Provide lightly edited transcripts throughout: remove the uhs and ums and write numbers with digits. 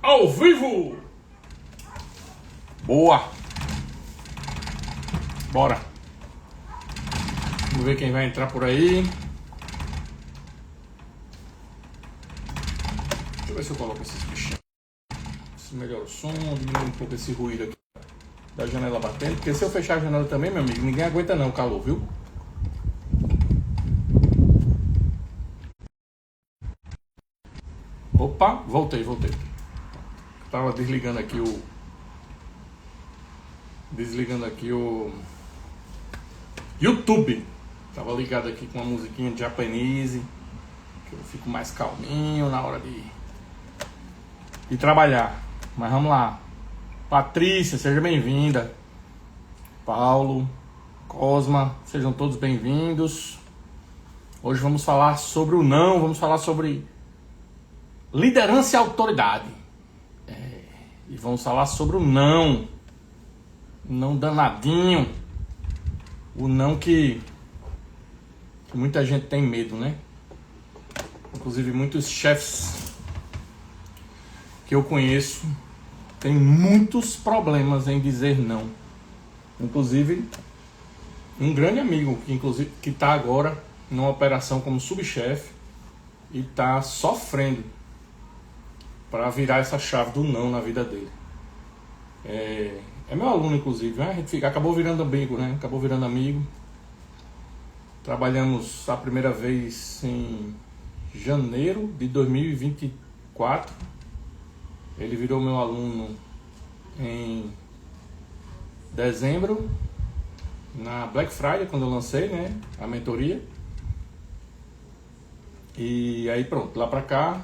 Ao vivo! Boa! Bora! Vamos ver quem vai entrar por aí. Deixa eu ver se eu coloco esses bichinhos. Se melhora o som, diminui um pouco esse ruído aqui da janela batendo. Porque se eu fechar a janela também, meu amigo, ninguém aguenta não o calor, viu? Opa, voltei. Tava desligando aqui o YouTube. Tava ligado aqui com uma musiquinha de Japanese, que eu fico mais calminho na hora de trabalhar. Mas vamos lá. Patrícia, seja bem-vinda. Paulo, Cosma, sejam todos bem-vindos. Hoje vamos falar sobre o não, vamos falar sobre liderança e autoridade. E vamos falar sobre o não. Não danadinho. O não que muita gente tem medo, né? Inclusive muitos chefes que eu conheço têm muitos problemas em dizer não. Inclusive um grande amigo que está agora numa operação como subchefe e está sofrendo para virar essa chave do não na vida dele. É meu aluno, inclusive, né? A gente acabou virando amigo, né? Acabou virando amigo. Trabalhamos a primeira vez em janeiro de 2024. Ele virou meu aluno em dezembro, na Black Friday, quando eu lancei, né, a mentoria. E aí pronto, lá pra cá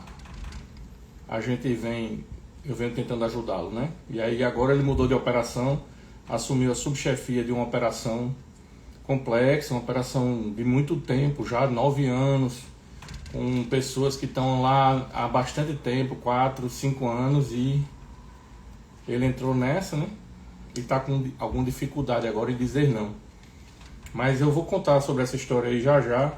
eu venho tentando ajudá-lo, né? E aí agora ele mudou de operação, assumiu a subchefia de uma operação complexa, uma operação de muito tempo, já 9 anos, com pessoas que estão lá há bastante tempo, 4, 5 anos, e ele entrou nessa, né? E está com alguma dificuldade agora em dizer não. Mas eu vou contar sobre essa história aí já.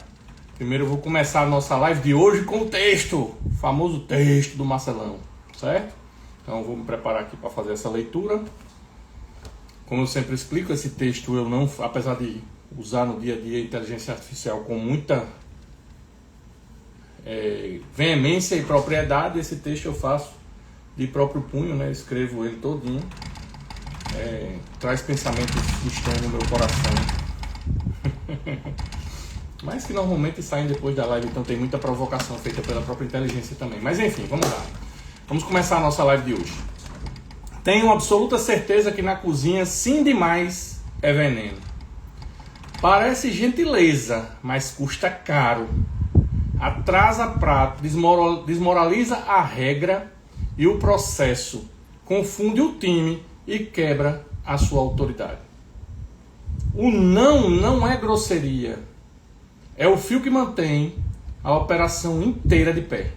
Primeiro eu vou começar a nossa live de hoje com o texto, o famoso texto do Marcelão, certo? Então eu vou me preparar aqui para fazer essa leitura. Como eu sempre explico, esse texto eu não, apesar de usar no dia a dia a inteligência artificial com muita veemência e propriedade, esse texto eu faço de próprio punho, né? Escrevo ele todinho. Traz pensamentos que estão no meu coração. Mas que normalmente saem depois da live, então tem muita provocação feita pela própria inteligência também. Mas enfim, vamos lá. Vamos começar a nossa live de hoje. Tenho absoluta certeza que na cozinha, sim demais, é veneno. Parece gentileza, mas custa caro. Atrasa prato, desmoraliza a regra e o processo, confunde o time e quebra a sua autoridade. O não é grosseria. É o fio que mantém a operação inteira de pé.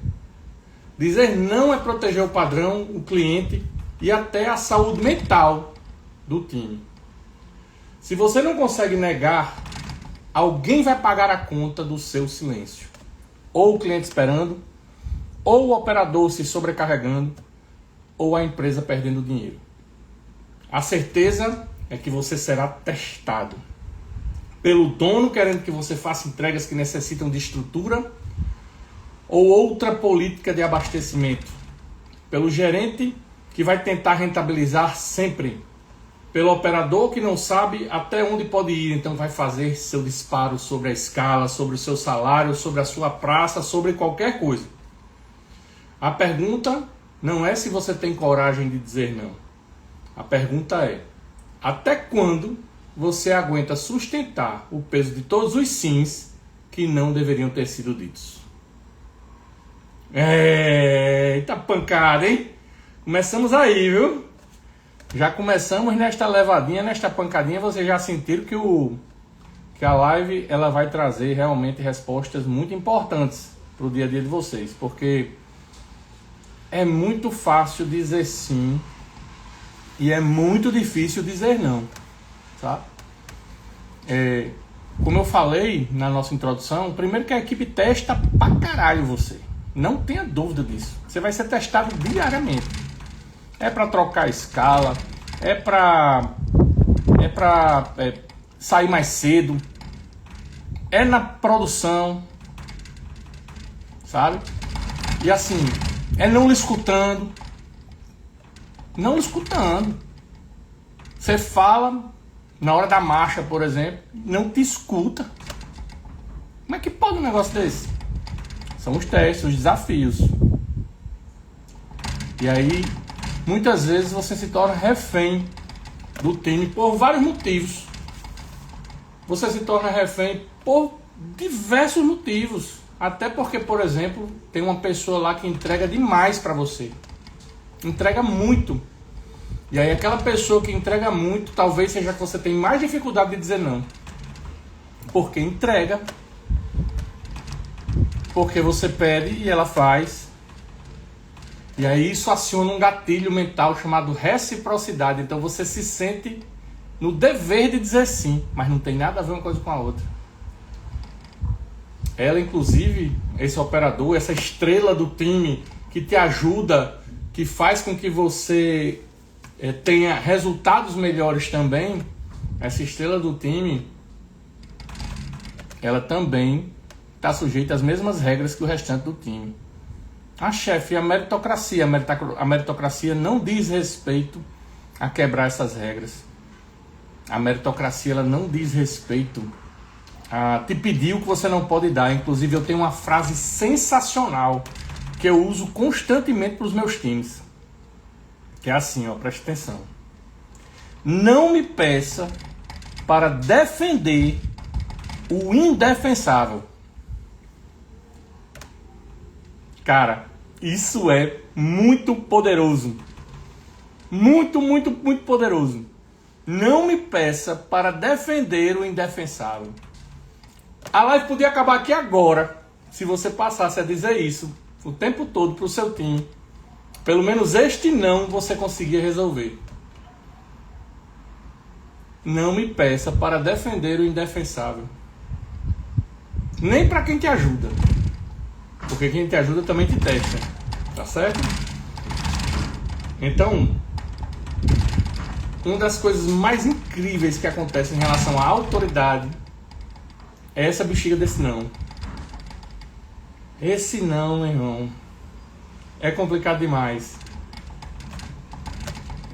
Dizer não é proteger o padrão, o cliente e até a saúde mental do time. Se você não consegue negar, alguém vai pagar a conta do seu silêncio. Ou o cliente esperando, ou o operador se sobrecarregando, ou a empresa perdendo dinheiro. A certeza é que você será testado pelo dono querendo que você faça entregas que necessitam de estrutura ou outra política de abastecimento, pelo gerente que vai tentar rentabilizar sempre, pelo operador que não sabe até onde pode ir, então vai fazer seu disparo sobre a escala, sobre o seu salário, sobre a sua praça, sobre qualquer coisa. A pergunta não é se você tem coragem de dizer não. A pergunta é: até quando você aguenta sustentar o peso de todos os sims que não deveriam ter sido ditos? Eita pancada, hein? Começamos aí, viu? Já começamos nesta levadinha, nesta pancadinha. Vocês já sentiram que a live ela vai trazer realmente respostas muito importantes para o dia a dia de vocês. Porque é muito fácil dizer sim e é muito difícil dizer não, tá? Como eu falei na nossa introdução, primeiro que a equipe testa pra caralho você. Não tenha dúvida disso. Você vai ser testado diariamente. é para trocar a escala, é para sair mais cedo, é na produção, sabe? E assim, é não lhe escutando. Não lhe escutando. Você fala, na hora da marcha, por exemplo, não te escuta. Como é que pode um negócio desse? São os testes, os desafios. E aí, muitas vezes você se torna refém do time por vários motivos. Você se torna refém por diversos motivos. Até porque, por exemplo, tem uma pessoa lá que entrega demais para você. Entrega muito. E aí aquela pessoa que entrega muito, talvez seja que você tem mais dificuldade de dizer não. Porque entrega. Porque você pede e ela faz. E aí isso aciona um gatilho mental chamado reciprocidade. Então você se sente no dever de dizer sim, mas não tem nada a ver uma coisa com a outra. Ela, inclusive, esse operador, essa estrela do time que te ajuda, que faz com que você tenha resultados melhores também, essa estrela do time, ela também está sujeita às mesmas regras que o restante do time. A chefe, a meritocracia. A meritocracia não diz respeito a quebrar essas regras. A meritocracia, ela não diz respeito a te pedir o que você não pode dar. Inclusive, eu tenho uma frase sensacional que eu uso constantemente para os meus times. Que é assim, ó, preste atenção. Não me peça para defender o indefensável. Cara, isso é muito poderoso. Muito, muito, muito poderoso. Não me peça para defender o indefensável. A live podia acabar aqui agora, se você passasse a dizer isso o tempo todo para o seu time. Pelo menos este não você conseguia resolver. Não me peça para defender o indefensável. Nem para quem te ajuda. Porque quem te ajuda também te testa. Tá certo? Então, uma das coisas mais incríveis que acontece em relação à autoridade é essa bexiga desse não. Esse não, meu irmão, é complicado demais.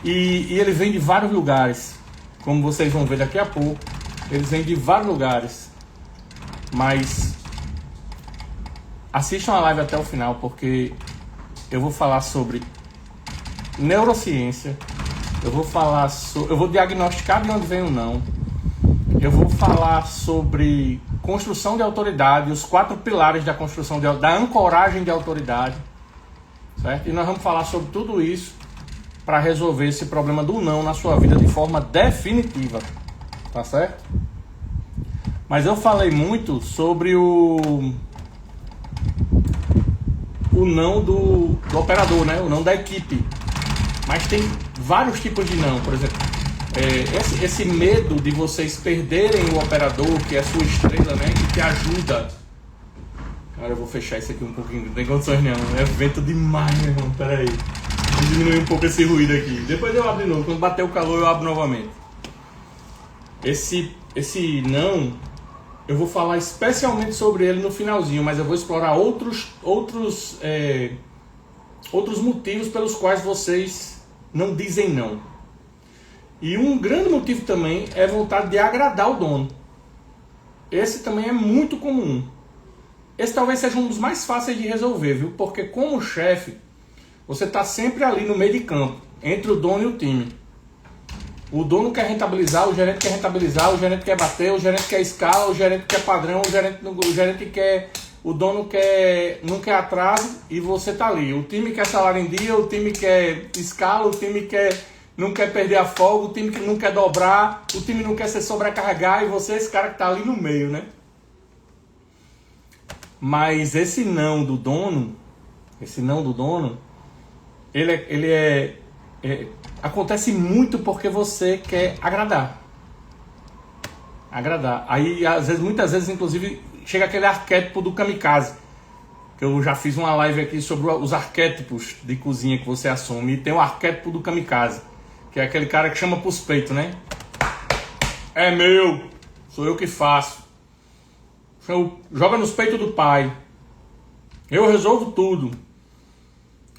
E ele vem de vários lugares. Como vocês vão ver daqui a pouco, eles vêm de vários lugares. Mas assistam a live até o final, porque eu vou falar sobre neurociência. Eu vou diagnosticar de onde vem o não. Eu vou falar sobre construção de autoridade, os 4 pilares da construção da ancoragem de autoridade, certo? E nós vamos falar sobre tudo isso para resolver esse problema do não na sua vida de forma definitiva, tá certo? Mas eu falei muito sobre o não do operador, né? O não da equipe. Mas tem vários tipos de não. Por exemplo, esse medo de vocês perderem o operador, que é a sua estrela, né? Que te ajuda. Cara, eu vou fechar isso aqui um pouquinho, não tem condições não. É vento demais, meu irmão. Pera aí. Vou diminuir um pouco esse ruído aqui. Depois eu abro de novo. Quando bater o calor, eu abro novamente. Esse não, eu vou falar especialmente sobre ele no finalzinho, mas eu vou explorar outros motivos pelos quais vocês não dizem não. E um grande motivo também é a vontade de agradar o dono. Esse também é muito comum. Esse talvez seja um dos mais fáceis de resolver, viu? Porque como chefe, você está sempre ali no meio de campo, entre o dono e o time. O dono quer rentabilizar, o gerente quer rentabilizar, o gerente quer bater, o gerente quer escala, o gerente quer padrão, o gerente quer... O dono não quer atraso e você tá ali. O time quer salário em dia, o time quer escala, o time não quer perder a folga, o time não quer dobrar, o time não quer se sobrecarregar e você é esse cara que tá ali no meio, né? Mas esse não do dono, ele acontece muito porque você quer agradar. Aí, muitas vezes, inclusive, chega aquele arquétipo do kamikaze. que eu já fiz uma live aqui sobre os arquétipos de cozinha que você assume. E tem o arquétipo do kamikaze, que é aquele cara que chama pros peitos, né? É meu, sou eu que faço. Joga nos peitos do pai. Eu resolvo tudo.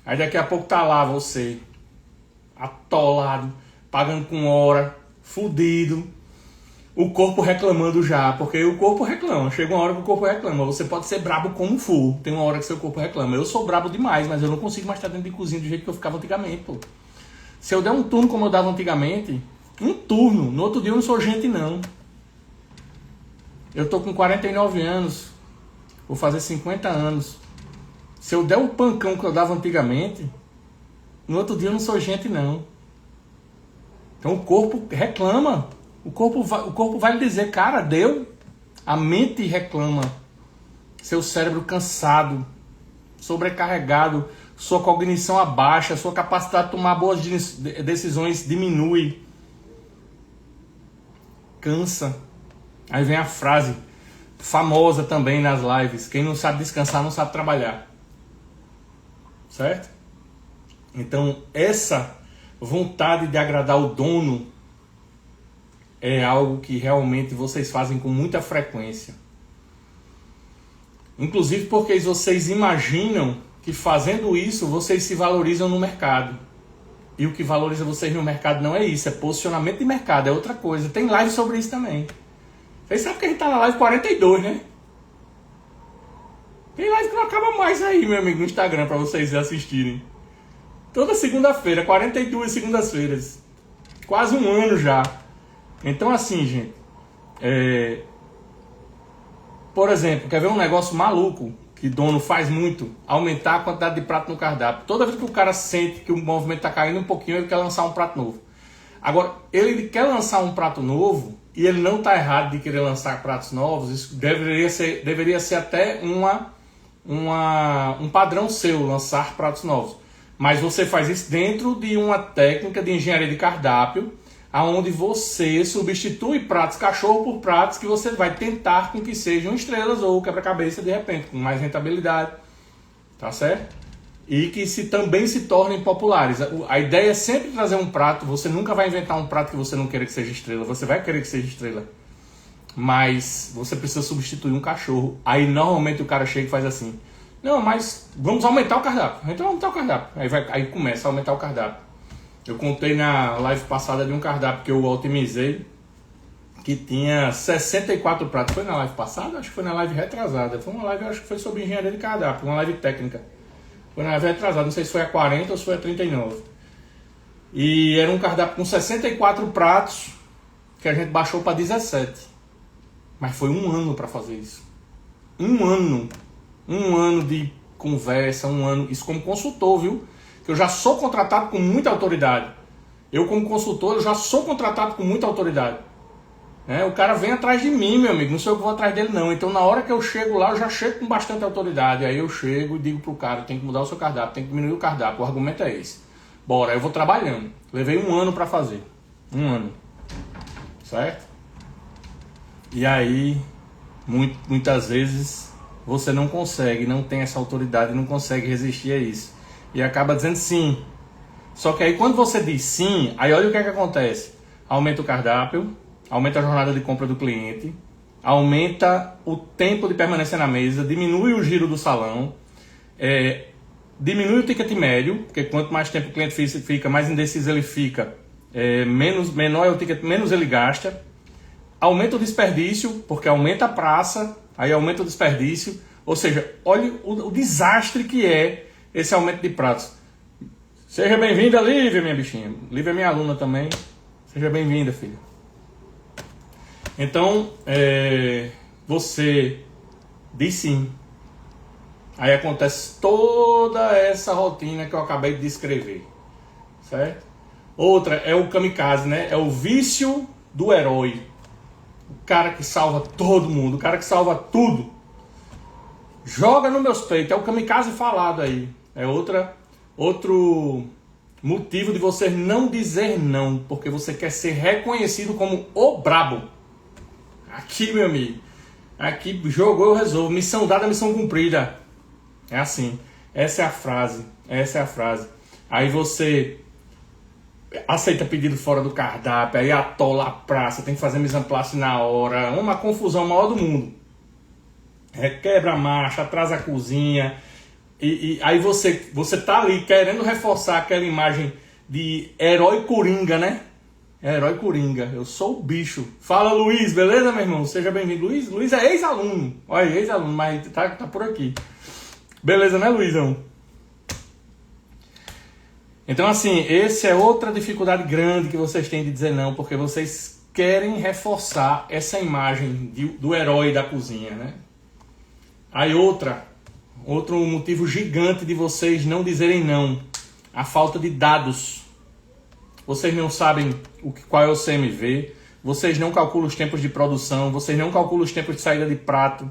Aí daqui a pouco tá lá você, atolado, pagando com hora, fudido. O corpo reclamando já, porque o corpo reclama. Chega uma hora que o corpo reclama. Você pode ser brabo como for, tem uma hora que seu corpo reclama. Eu sou brabo demais, mas eu não consigo mais estar dentro de cozinha do jeito que eu ficava antigamente, pô. Se eu der um turno como eu dava antigamente, um turno, no outro dia eu não sou gente não. Eu tô com 49 anos, vou fazer 50 anos. Se eu der o pancão que eu dava antigamente, no outro dia eu não sou gente não. Então o corpo reclama. O corpo vai lhe dizer, cara, deu. A mente reclama. Seu cérebro cansado, sobrecarregado, sua cognição abaixa, sua capacidade de tomar boas decisões diminui. Cansa. Aí vem a frase famosa também nas lives: quem não sabe descansar não sabe trabalhar. Certo? Então essa vontade de agradar o dono é algo que realmente vocês fazem com muita frequência. Inclusive porque vocês imaginam que fazendo isso vocês se valorizam no mercado. E o que valoriza vocês no mercado não é isso, é posicionamento de mercado, é outra coisa. Tem live sobre isso também. Vocês sabem que a gente tá na live 42, né? Tem live que não acaba mais aí, meu amigo, no Instagram, para vocês assistirem. Toda segunda-feira, 42 segundas-feiras. Quase um ano já. Então assim, gente, por exemplo, quer ver um negócio maluco que dono faz muito? Aumentar a quantidade de prato no cardápio. Toda vez que o cara sente que o movimento está caindo um pouquinho, ele quer lançar um prato novo. Agora, ele quer lançar um prato novo e ele não está errado de querer lançar pratos novos. Isso deveria ser até um padrão seu, lançar pratos novos. Mas você faz isso dentro de uma técnica de engenharia de cardápio, aonde você substitui pratos cachorro por pratos que você vai tentar com que sejam estrelas ou quebra-cabeça de repente, com mais rentabilidade, tá certo? E que também se tornem populares. A ideia é sempre trazer um prato, você nunca vai inventar um prato que você não queira que seja estrela, você vai querer que seja estrela, mas você precisa substituir um cachorro. Aí normalmente o cara chega e faz assim: não, mas vamos aumentar o cardápio. Então vamos aumentar o cardápio. Aí começa a aumentar o cardápio. Eu contei na live passada de um cardápio que eu otimizei, que tinha 64 pratos. Foi na live passada? Acho que foi na live retrasada. Foi uma live, acho que foi sobre engenharia de cardápio, uma live técnica. Foi na live retrasada, não sei se foi a 40 ou se foi a 39. E era um cardápio com 64 pratos, que a gente baixou para 17. Mas foi um ano para fazer isso. Um ano de conversa, um ano. Isso como consultor, viu? Que eu já sou contratado com muita autoridade. Eu como consultor, eu já sou contratado com muita autoridade. O cara vem atrás de mim, meu amigo, não sou eu que vou atrás dele não. Então na hora que eu chego lá, eu já chego com bastante autoridade. Aí eu chego e digo pro cara: tem que mudar o seu cardápio, tem que diminuir o cardápio. O argumento é esse. Bora, eu vou trabalhando. Levei um ano para fazer. Um ano. Certo? E aí, muitas vezes, você não consegue, não tem essa autoridade, não consegue resistir a isso. E acaba dizendo sim. Só que aí quando você diz sim, aí olha o que é que acontece. Aumenta o cardápio, aumenta a jornada de compra do cliente, aumenta o tempo de permanência na mesa, diminui o giro do salão, diminui o ticket médio, porque quanto mais tempo o cliente fica, mais indeciso ele fica, menor é o ticket, menos ele gasta. Aumenta o desperdício, porque aumenta a praça, aí aumenta o desperdício. Ou seja, olha o desastre que é esse aumento de pratos. Seja bem-vinda, Lívia, minha bichinha. Lívia é minha aluna também. Seja bem-vinda, filha. Então, você diz sim. Aí acontece toda essa rotina que eu acabei de descrever. Certo? Outra é o kamikaze, né? É o vício do herói. O cara que salva todo mundo, o cara que salva tudo. Joga nos meus peitos, é o kamikaze falado aí. É outro motivo de você não dizer não, porque você quer ser reconhecido como o brabo. Aqui, meu amigo, aqui jogou, eu resolvo. Missão dada, missão cumprida. É assim. Essa é a frase. Essa é a frase. Aí você aceita pedido fora do cardápio, aí atola a praça, tem que fazer mise en place na hora. Uma confusão maior do mundo. Quebra a marcha, atrasa a cozinha. E aí você tá ali querendo reforçar aquela imagem de herói coringa, né? Herói coringa. Eu sou o bicho. Fala, Luiz, beleza, meu irmão? Seja bem-vindo. Luiz é ex-aluno. Olha, ex-aluno, mas tá por aqui. Beleza, né, Luizão? Então, assim, essa é outra dificuldade grande que vocês têm de dizer não, porque vocês querem reforçar essa imagem do herói da cozinha, né? Aí outro motivo gigante de vocês não dizerem não, a falta de dados. Vocês não sabem qual é o CMV, vocês não calculam os tempos de produção, vocês não calculam os tempos de saída de prato,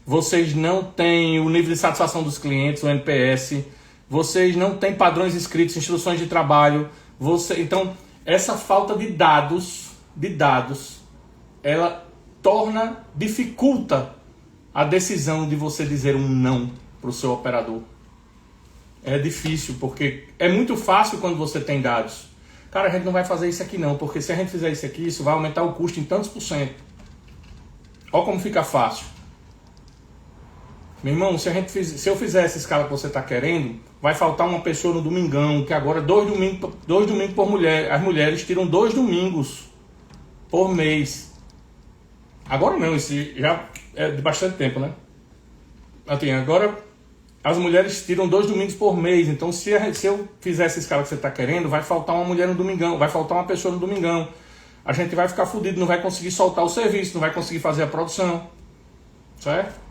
vocês não têm o nível de satisfação dos clientes, o NPS, vocês não têm padrões escritos, instruções de trabalho. Então, essa falta de dados, ela dificulta a decisão de você dizer um não para o seu operador. É difícil, porque é muito fácil quando você tem dados. Cara, a gente não vai fazer isso aqui não, porque se a gente fizer isso aqui, isso vai aumentar o custo em tantos por cento. Olha como fica fácil. Meu irmão, se eu fizer essa escala que você está querendo, vai faltar uma pessoa no domingão, que agora 2 domingos por mulher. As mulheres tiram 2 domingos por mês. Agora não, isso já é de bastante tempo, né? Assim, agora as mulheres tiram 2 domingos por mês. Então, se eu fizer essa escala que você está querendo, vai faltar uma mulher no domingão, vai faltar uma pessoa no domingão. A gente vai ficar fudido, não vai conseguir soltar o serviço, não vai conseguir fazer a produção. Certo?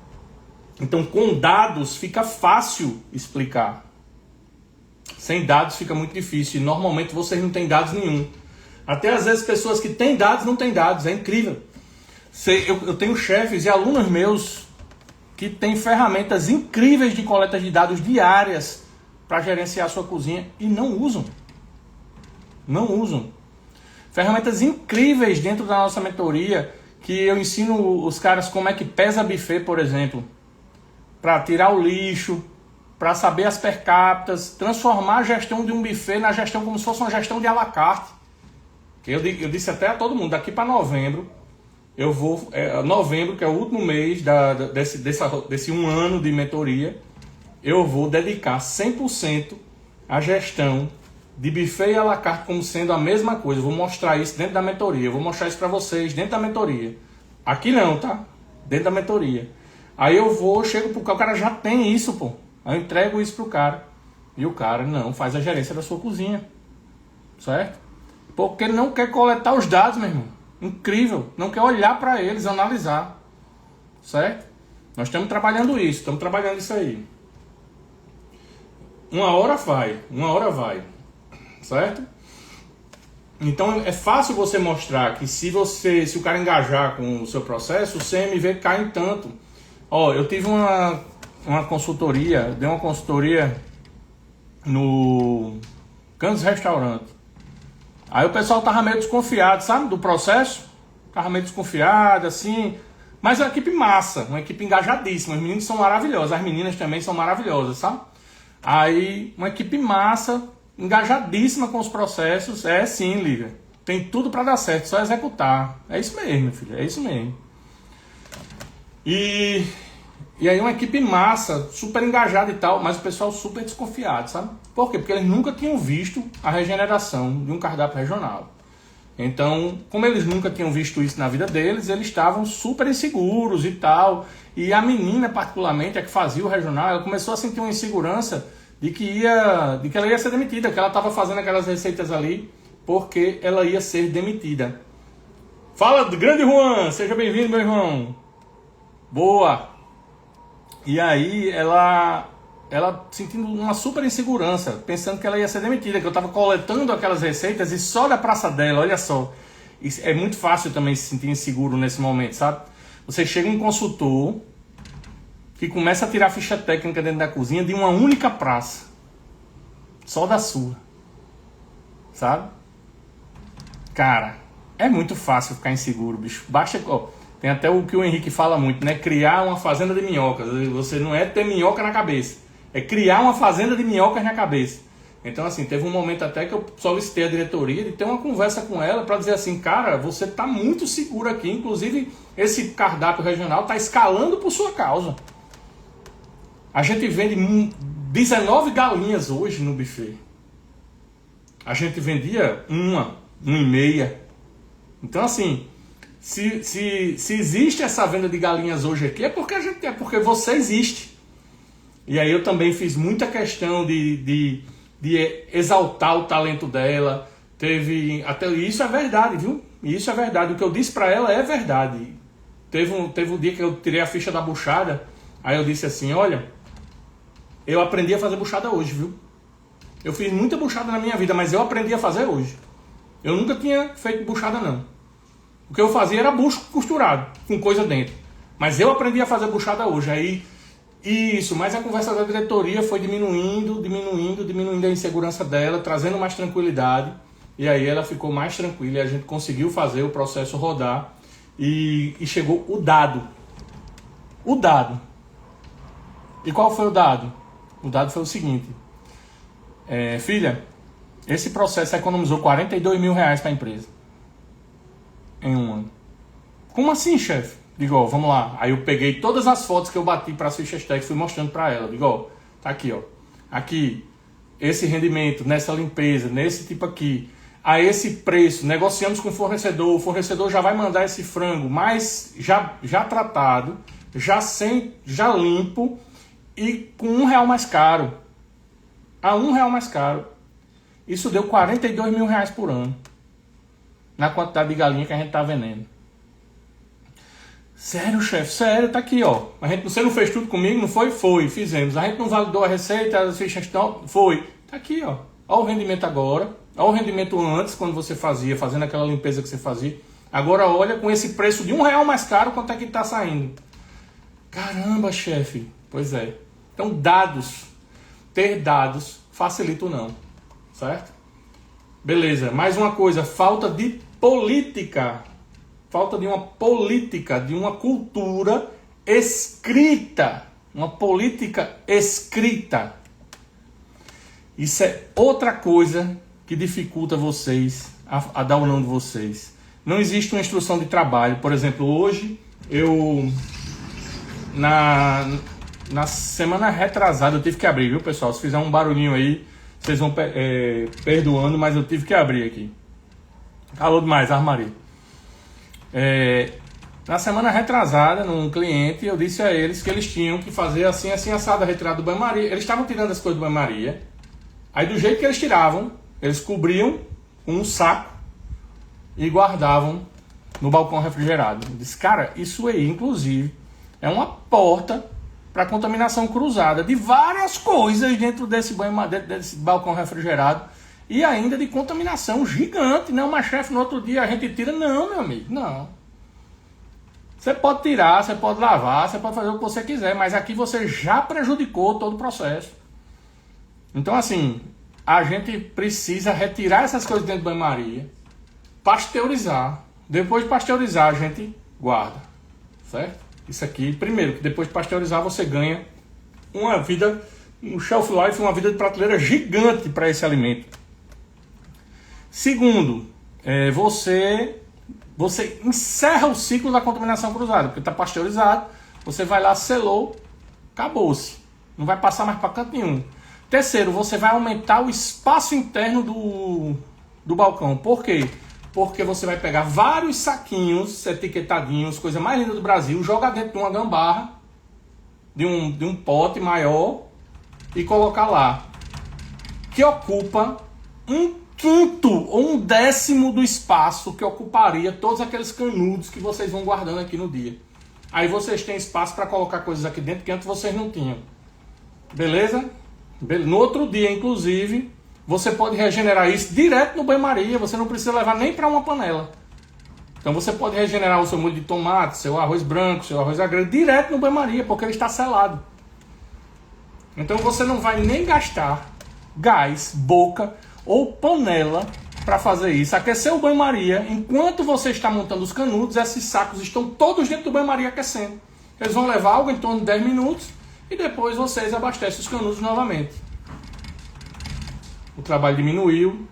Então, com dados fica fácil explicar. Sem dados fica muito difícil. E normalmente vocês não têm dados nenhum. Até às vezes pessoas que têm dados não têm dados. É incrível. Eu tenho chefes e alunos meus que têm ferramentas incríveis de coleta de dados diárias para gerenciar a sua cozinha e não usam. Não usam. Ferramentas incríveis dentro da nossa mentoria, que eu ensino os caras como é que pesa buffet, por exemplo, para tirar o lixo, para saber as per capitas, transformar a gestão de um buffet na gestão como se fosse uma gestão de à la carte. Eu disse até a todo mundo, daqui para novembro, eu vou, novembro, que é o último mês desse 1 ano de mentoria, eu vou dedicar 100% à gestão de buffet e à la carte como sendo a mesma coisa. Eu vou mostrar isso dentro da mentoria, eu vou mostrar isso para vocês dentro da mentoria. Aqui não, tá? Dentro da mentoria. Aí chego pro cara, o cara já tem isso, pô. Aí eu entrego isso pro cara. E o cara não faz a gerência da sua cozinha. Certo? Porque não quer coletar os dados, meu irmão. Incrível. Não quer olhar para eles, analisar. Certo? Nós estamos trabalhando isso aí. Uma hora vai. Certo? Então é fácil você mostrar que se o cara engajar com o seu processo, o CMV cai em tanto. Eu tive uma consultoria, dei uma consultoria no Cantos Restaurante. Aí o pessoal tava meio desconfiado, sabe, do processo. Tava meio desconfiado, assim. Mas é uma equipe massa, uma equipe engajadíssima. Os meninos são maravilhosos, as meninas também são maravilhosas, sabe? Aí, uma equipe massa, engajadíssima com os processos. É sim, Lívia. Tem tudo para dar certo, só executar. É isso mesmo, meu filho, é isso mesmo. E aí uma equipe massa, super engajada e tal, mas o pessoal super desconfiado, sabe? Por quê? Porque eles nunca tinham visto a regeneração de um cardápio regional. Então, como eles nunca tinham visto isso na vida deles, eles estavam super inseguros e tal. E a menina, particularmente, a que fazia o regional, ela começou a sentir uma insegurança de que ela ia ser demitida, que ela estava fazendo aquelas receitas ali porque ela ia ser demitida. Fala, grande Juan! Seja bem-vindo, meu irmão! Boa! E aí ela sentindo uma super insegurança, pensando que ela ia ser demitida, que eu estava coletando aquelas receitas e só da praça dela, olha só. Isso é muito fácil também se sentir inseguro nesse momento, sabe? Você chega um consultor que começa a tirar ficha técnica dentro da cozinha de uma única praça. Só da sua. Sabe? Cara, é muito fácil ficar inseguro, bicho. Basta... Tem até o que o Henrique fala muito, né? Criar uma fazenda de minhocas. Você não é ter minhoca na cabeça. é criar uma fazenda de minhocas na cabeça. Então, assim, teve um momento até que eu solicitei a diretoria de ter uma conversa com ela para dizer assim, cara, você está muito seguro aqui, inclusive esse cardápio regional está escalando por sua causa. A gente vende 19 galinhas hoje no buffet. A gente vendia uma e meia. Então, assim, se existe essa venda de galinhas hoje aqui, é porque você existe. E aí eu também fiz muita questão de exaltar o talento dela. Até isso é verdade, viu? Isso é verdade. O que eu disse pra ela é verdade. Teve um dia que eu tirei a ficha da buchada. Aí eu disse assim, olha, eu aprendi a fazer buchada hoje, viu? Eu fiz muita buchada na minha vida, mas eu aprendi a fazer hoje. Eu nunca tinha feito buchada, não. O que eu fazia era bucho costurado, com coisa dentro. Mas eu aprendi a fazer buchada hoje. Aí, isso, mas a conversa da diretoria foi diminuindo a insegurança dela, trazendo mais tranquilidade. E aí ela ficou mais tranquila e a gente conseguiu fazer o processo rodar. E chegou o dado. O dado. E qual foi o dado? O dado foi o seguinte. Filha, esse processo economizou 42 mil reais para a empresa. Em um ano. Como assim, chefe? Digo, ó, vamos lá. Aí eu peguei todas as fotos que eu bati para as fichas técnicas e fui mostrando para ela. Digo, ó, tá aqui, ó. Aqui, esse rendimento, nessa limpeza, nesse tipo aqui, a esse preço, negociamos com o fornecedor já vai mandar esse frango, mas já tratado, já limpo e com R$1 mais caro. A R$1 mais caro. Isso deu 42 mil reais por ano. Na quantidade de galinha que a gente tá vendendo. Sério, chefe? Sério, tá aqui, ó. Você não fez tudo comigo, não foi? Foi, fizemos. A gente não validou a receita, as fichas não... Foi. Tá aqui, ó. Olha o rendimento agora. Olha o rendimento antes, quando você fazendo aquela limpeza que você fazia. Agora olha, com esse preço de R$1 mais caro, quanto é que tá saindo? Caramba, chefe. Pois é. Então, ter dados, facilita ou não. Certo? Beleza. Mais uma coisa, falta de política. Falta de uma política, de uma cultura escrita. Uma política escrita. Isso é outra coisa que dificulta vocês a dar o não de vocês. Não existe uma instrução de trabalho. Por exemplo, hoje eu na semana retrasada eu tive que abrir, viu, pessoal? Se fizer um barulhinho aí, vocês vão perdoando, mas eu tive que abrir aqui. Calor demais, armaria. Na semana retrasada, num cliente, eu disse a eles que eles tinham que fazer assim, assado, a retirada do banho-maria. Eles estavam tirando as coisas do banho-maria. Aí do jeito que eles tiravam, eles cobriam com um saco e guardavam no balcão refrigerado. Eu disse, cara, isso aí, inclusive, é uma porta para contaminação cruzada de várias coisas dentro desse balcão refrigerado e ainda de contaminação gigante. Não, mas chefe, no outro dia a gente tira. Não, meu amigo, não. Você pode tirar, você pode lavar, você pode fazer o que você quiser, mas aqui você já prejudicou todo o processo. Então, assim, a gente precisa retirar essas coisas dentro do banho-maria, pasteurizar. Depois de pasteurizar, a gente guarda, certo? Isso aqui, primeiro, que depois de pasteurizar, você ganha uma vida, um shelf life, uma vida de prateleira gigante para esse alimento. Segundo, você encerra o ciclo da contaminação cruzada, porque está pasteurizado, você vai lá, selou, acabou-se. Não vai passar mais para canto nenhum. Terceiro, você vai aumentar o espaço interno do balcão. Por quê? Porque você vai pegar vários saquinhos etiquetadinhos, coisa mais linda do Brasil, jogar dentro de uma gambarra, de um pote maior e colocar lá. Que ocupa 1/5 ou 1/10 do espaço que ocuparia todos aqueles canudos que vocês vão guardando aqui no dia. Aí vocês têm espaço para colocar coisas aqui dentro que antes vocês não tinham. Beleza? No outro dia, inclusive, você pode regenerar isso direto no banho-maria. Você não precisa levar nem para uma panela. Então você pode regenerar o seu molho de tomate, seu arroz branco, seu arroz agro direto no banho-maria, porque ele está selado. Então você não vai nem gastar gás, boca ou panela para fazer isso. Aquecer o banho-maria, enquanto você está montando os canudos, esses sacos estão todos dentro do banho-maria aquecendo. Eles vão levar algo em torno de 10 minutos e depois vocês abastecem os canudos novamente. O trabalho diminuiu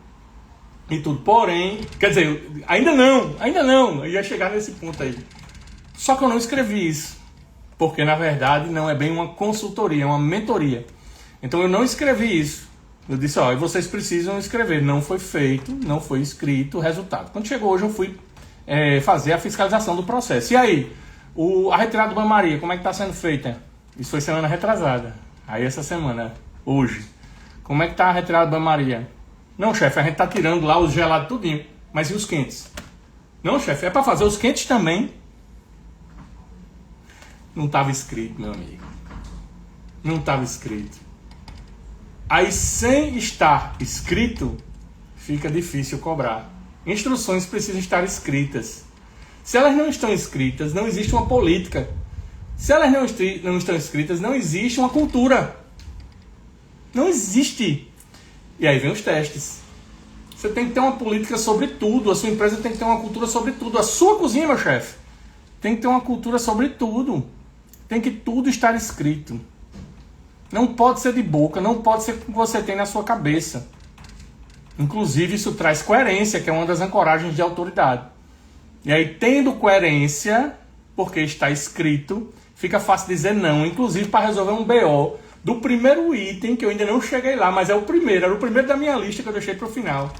e tudo. Porém, quer dizer, ainda não, eu ia chegar nesse ponto aí. Só que eu não escrevi isso, porque na verdade não é bem uma consultoria, é uma mentoria. Então eu não escrevi isso. Eu disse, ó, vocês precisam escrever. Não foi feito, não foi escrito o resultado. Quando chegou hoje eu fui fazer a fiscalização do processo. E aí, a retirada do banho-maria, como é que está sendo feita? Isso foi semana retrasada. Aí essa semana, hoje, como é que está a retirada do banho-maria? Não, chefe, a gente está tirando lá os gelados tudinho. Mas e os quentes? Não, chefe, é para fazer os quentes também. Não estava escrito, meu amigo. Não estava escrito. Aí, sem estar escrito, fica difícil cobrar. Instruções precisam estar escritas. Se elas não estão escritas, não existe uma política. Se elas não estão escritas, não existe uma cultura. Não existe. E aí vem os testes. Você tem que ter uma política sobre tudo. A sua empresa tem que ter uma cultura sobre tudo. A sua cozinha, meu chefe, tem que ter uma cultura sobre tudo. Tem que tudo estar escrito. Não pode ser de boca, não pode ser o que você tem na sua cabeça. Inclusive, isso traz coerência, que é uma das ancoragens de autoridade. E aí, tendo coerência, porque está escrito, fica fácil dizer não. Inclusive, para resolver um BO do primeiro item, que eu ainda não cheguei lá, mas é o primeiro, era o primeiro da minha lista que eu deixei para o final.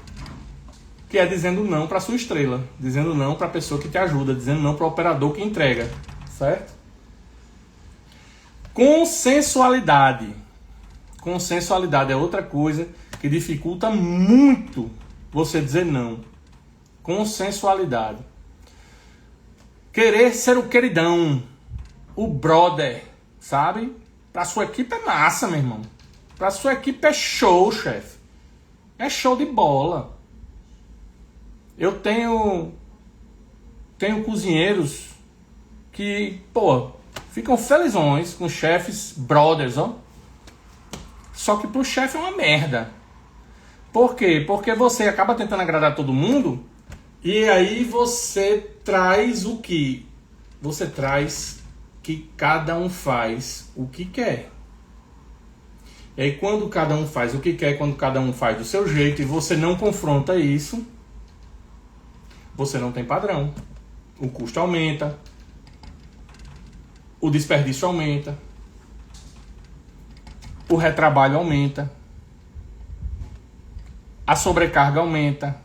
Que é dizendo não para a sua estrela, dizendo não para a pessoa que te ajuda, dizendo não para o operador que entrega, certo? Consensualidade. Consensualidade é outra coisa que dificulta muito você dizer não. Consensualidade. Querer ser o queridão, o brother, sabe? Pra sua equipe é massa, meu irmão. Pra sua equipe é show, chefe. É show de bola. Eu tenho cozinheiros que, pô, ficam felizões com chefes brothers, ó. Só que pro chefe é uma merda. Por quê? Porque você acaba tentando agradar todo mundo e aí você traz o que? Você traz que cada um faz o que quer. E aí quando cada um faz o que quer, quando cada um faz do seu jeito e você não confronta isso, você não tem padrão. O custo aumenta. O desperdício aumenta, o retrabalho aumenta, a sobrecarga aumenta.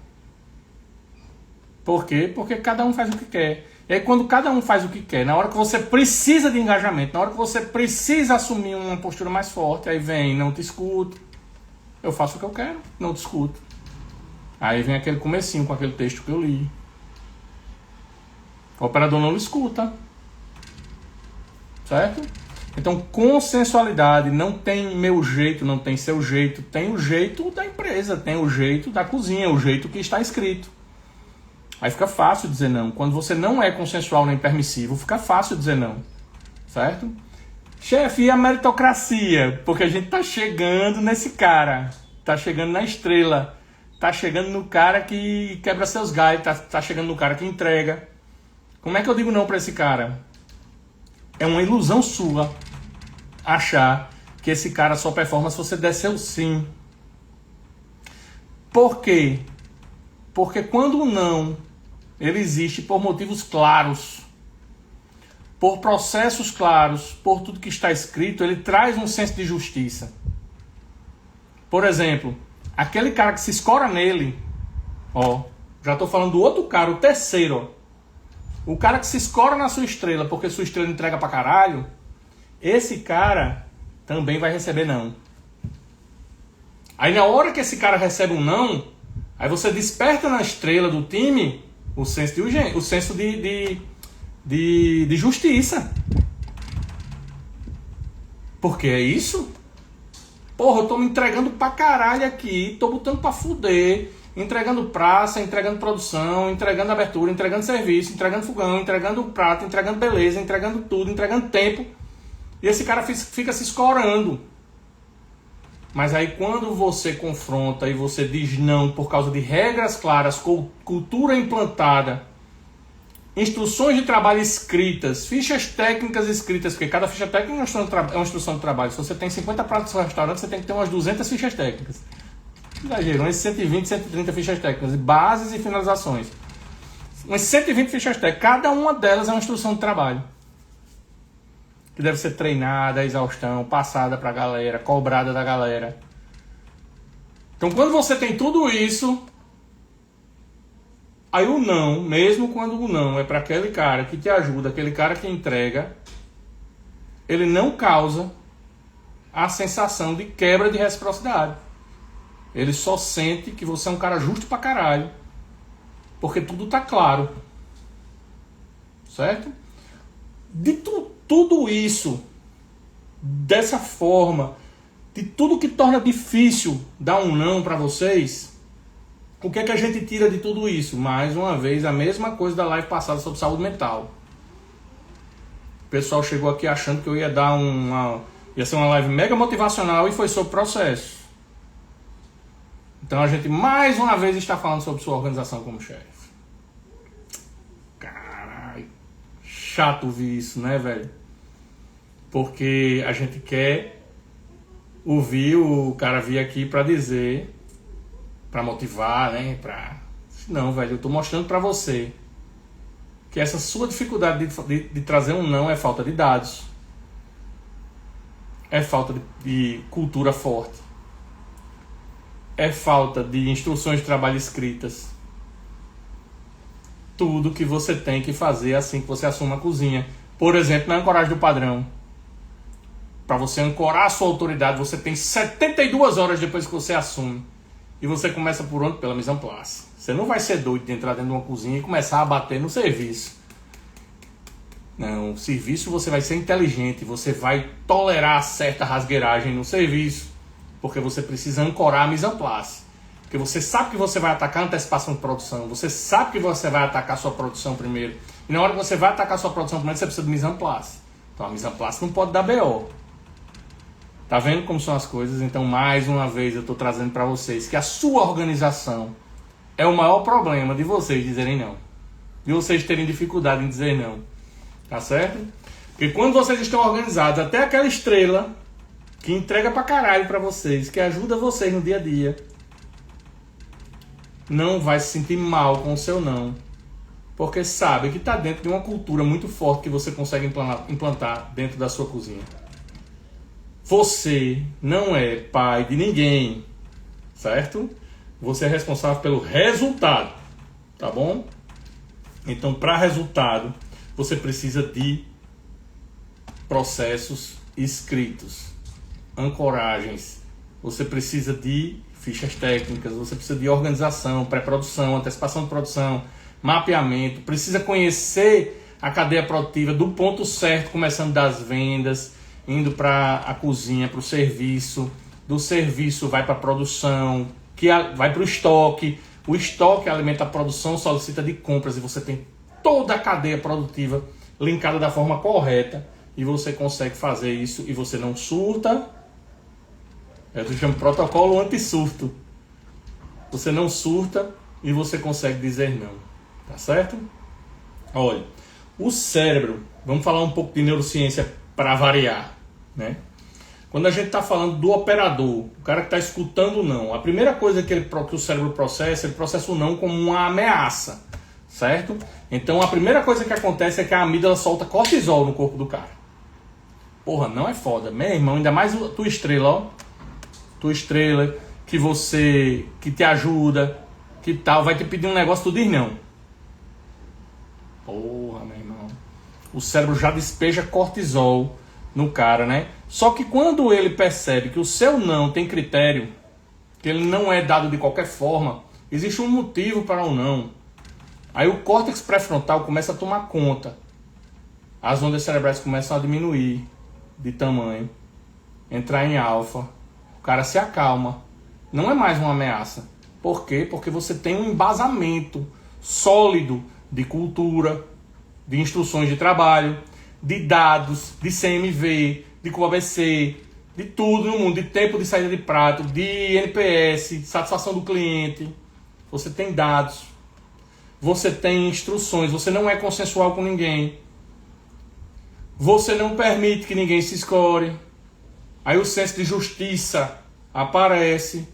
Por quê? Porque cada um faz o que quer. E aí quando cada um faz o que quer, na hora que você precisa de engajamento, na hora que você precisa assumir uma postura mais forte, aí vem, não te escuto, eu faço o que eu quero, não te escuto. Aí vem aquele comecinho com aquele texto que eu li. O operador não escuta. Certo? Então, consensualidade não tem meu jeito, não tem seu jeito, tem o jeito da empresa, tem o jeito da cozinha, o jeito que está escrito. Aí fica fácil dizer não. Quando você não é consensual nem permissivo, fica fácil dizer não. Certo? Chefe, e a meritocracia? Porque a gente tá chegando nesse cara, tá chegando na estrela, tá chegando no cara que quebra seus galhos, tá chegando no cara que entrega. Como é que eu digo não para esse cara? É uma ilusão sua achar que esse cara só performa se você der seu sim. Por quê? Porque quando o não, ele existe por motivos claros, por processos claros, por tudo que está escrito, ele traz um senso de justiça. Por exemplo, aquele cara que se escora nele, ó, já estou falando do outro cara, o terceiro, ó. O cara que se escora na sua estrela porque sua estrela entrega pra caralho, esse cara também vai receber não. Aí na hora que esse cara recebe um não, aí você desperta na estrela do time o senso de justiça. Porque é isso? Porra, eu tô me entregando pra caralho aqui, tô botando pra fuder, entregando praça, entregando produção, entregando abertura, entregando serviço, entregando fogão, entregando prato, entregando beleza, entregando tudo, entregando tempo. E esse cara fica se escorando. Mas aí quando você confronta e você diz não por causa de regras claras, cultura implantada, instruções de trabalho escritas, fichas técnicas escritas, porque cada ficha técnica é uma instrução de trabalho. Se você tem 50 pratos no restaurante, você tem que ter umas 200 fichas técnicas. Exagero, umas 120, 130 fichas técnicas, bases e finalizações. Umas 120 fichas técnicas, cada uma delas é uma instrução de trabalho. Que deve ser treinada, a exaustão, passada para a galera, cobrada da galera. Então, quando você tem tudo isso, aí o não, mesmo quando o não é para aquele cara que te ajuda, aquele cara que entrega, ele não causa a sensação de quebra de reciprocidade. Ele só sente que você é um cara justo pra caralho, porque tudo tá claro. Certo? De tudo isso, dessa forma, de tudo que torna difícil dar um não para vocês, o que é que a gente tira de tudo isso? Mais uma vez, a mesma coisa da live passada sobre saúde mental. O pessoal chegou aqui achando que eu ia dar ia ser uma live mega motivacional e foi sobre processo. Então a gente mais uma vez está falando sobre sua organização como chefe. Caralho, chato ouvir isso, né, velho? Porque a gente quer ouvir o cara vir aqui para dizer, para motivar, né? Não, velho, eu tô mostrando para você que essa sua dificuldade de trazer um não é falta de dados, é falta de cultura forte, é falta de instruções de trabalho escritas. Tudo que você tem que fazer assim que você assuma a cozinha. Por exemplo, na ancoragem do padrão. Para você ancorar a sua autoridade, você tem 72 horas depois que você assume. E você começa por onde? Pela mise en place. Você não vai ser doido de entrar dentro de uma cozinha e começar a bater no serviço. Não, o serviço você vai ser inteligente. Você vai tolerar certa rasgueiragem no serviço. Porque você precisa ancorar a mise en place. Porque você sabe que você vai atacar a antecipação de produção. Você sabe que você vai atacar a sua produção primeiro. E na hora que você vai atacar a sua produção primeiro, você precisa de mise en place. Então a mise en place não pode dar BO. Tá vendo como são as coisas? Então, mais uma vez, eu estou trazendo para vocês que a sua organização é o maior problema de vocês dizerem não. De vocês terem dificuldade em dizer não. Tá certo? Porque quando vocês estão organizados, até aquela estrela que entrega pra caralho pra vocês, que ajuda vocês no dia a dia, não vai se sentir mal com o seu não. Porque sabe que está dentro de uma cultura muito forte que você consegue implantar dentro da sua cozinha. Você não é pai de ninguém, certo? Você é responsável pelo resultado, tá bom? Então, para resultado, você precisa de processos escritos, ancoragens, você precisa de fichas técnicas, você precisa de organização, pré-produção, antecipação de produção, mapeamento, precisa conhecer a cadeia produtiva do ponto certo, começando das vendas, indo para a cozinha, para o serviço, do serviço vai para a produção, que vai para o estoque alimenta a produção, solicita de compras e você tem toda a cadeia produtiva linkada da forma correta e você consegue fazer isso e você não surta. Eu chamo protocolo anti-surto. Você não surta e você consegue dizer não, tá certo? Olha, o cérebro, vamos falar um pouco de neurociência para variar, né? Quando a gente está falando do operador, o cara que está escutando o não, a primeira coisa que o cérebro processa, ele processa o não como uma ameaça, certo? Então a primeira coisa que acontece é que a amígdala solta cortisol no corpo do cara. Porra, não é foda, meu irmão, ainda mais tua estrela, ó. Tua estrela, que te ajuda, que tal, vai te pedir um negócio, tu diz não. Porra, meu irmão. O cérebro já despeja cortisol no cara, né? Só que quando ele percebe que o seu não tem critério, que ele não é dado de qualquer forma, existe um motivo para o não. Aí o córtex pré-frontal começa a tomar conta. As ondas cerebrais começam a diminuir de tamanho, entrar em alfa. O cara se acalma. Não é mais uma ameaça. Por quê? Porque você tem um embasamento sólido de cultura, de instruções de trabalho, de dados, de CMV, de QABC, de tudo no mundo, de tempo de saída de prato, de NPS, de satisfação do cliente. Você tem dados. você tem instruções, você não é consensual com ninguém, você não permite que ninguém se escore, aí o senso de justiça aparece,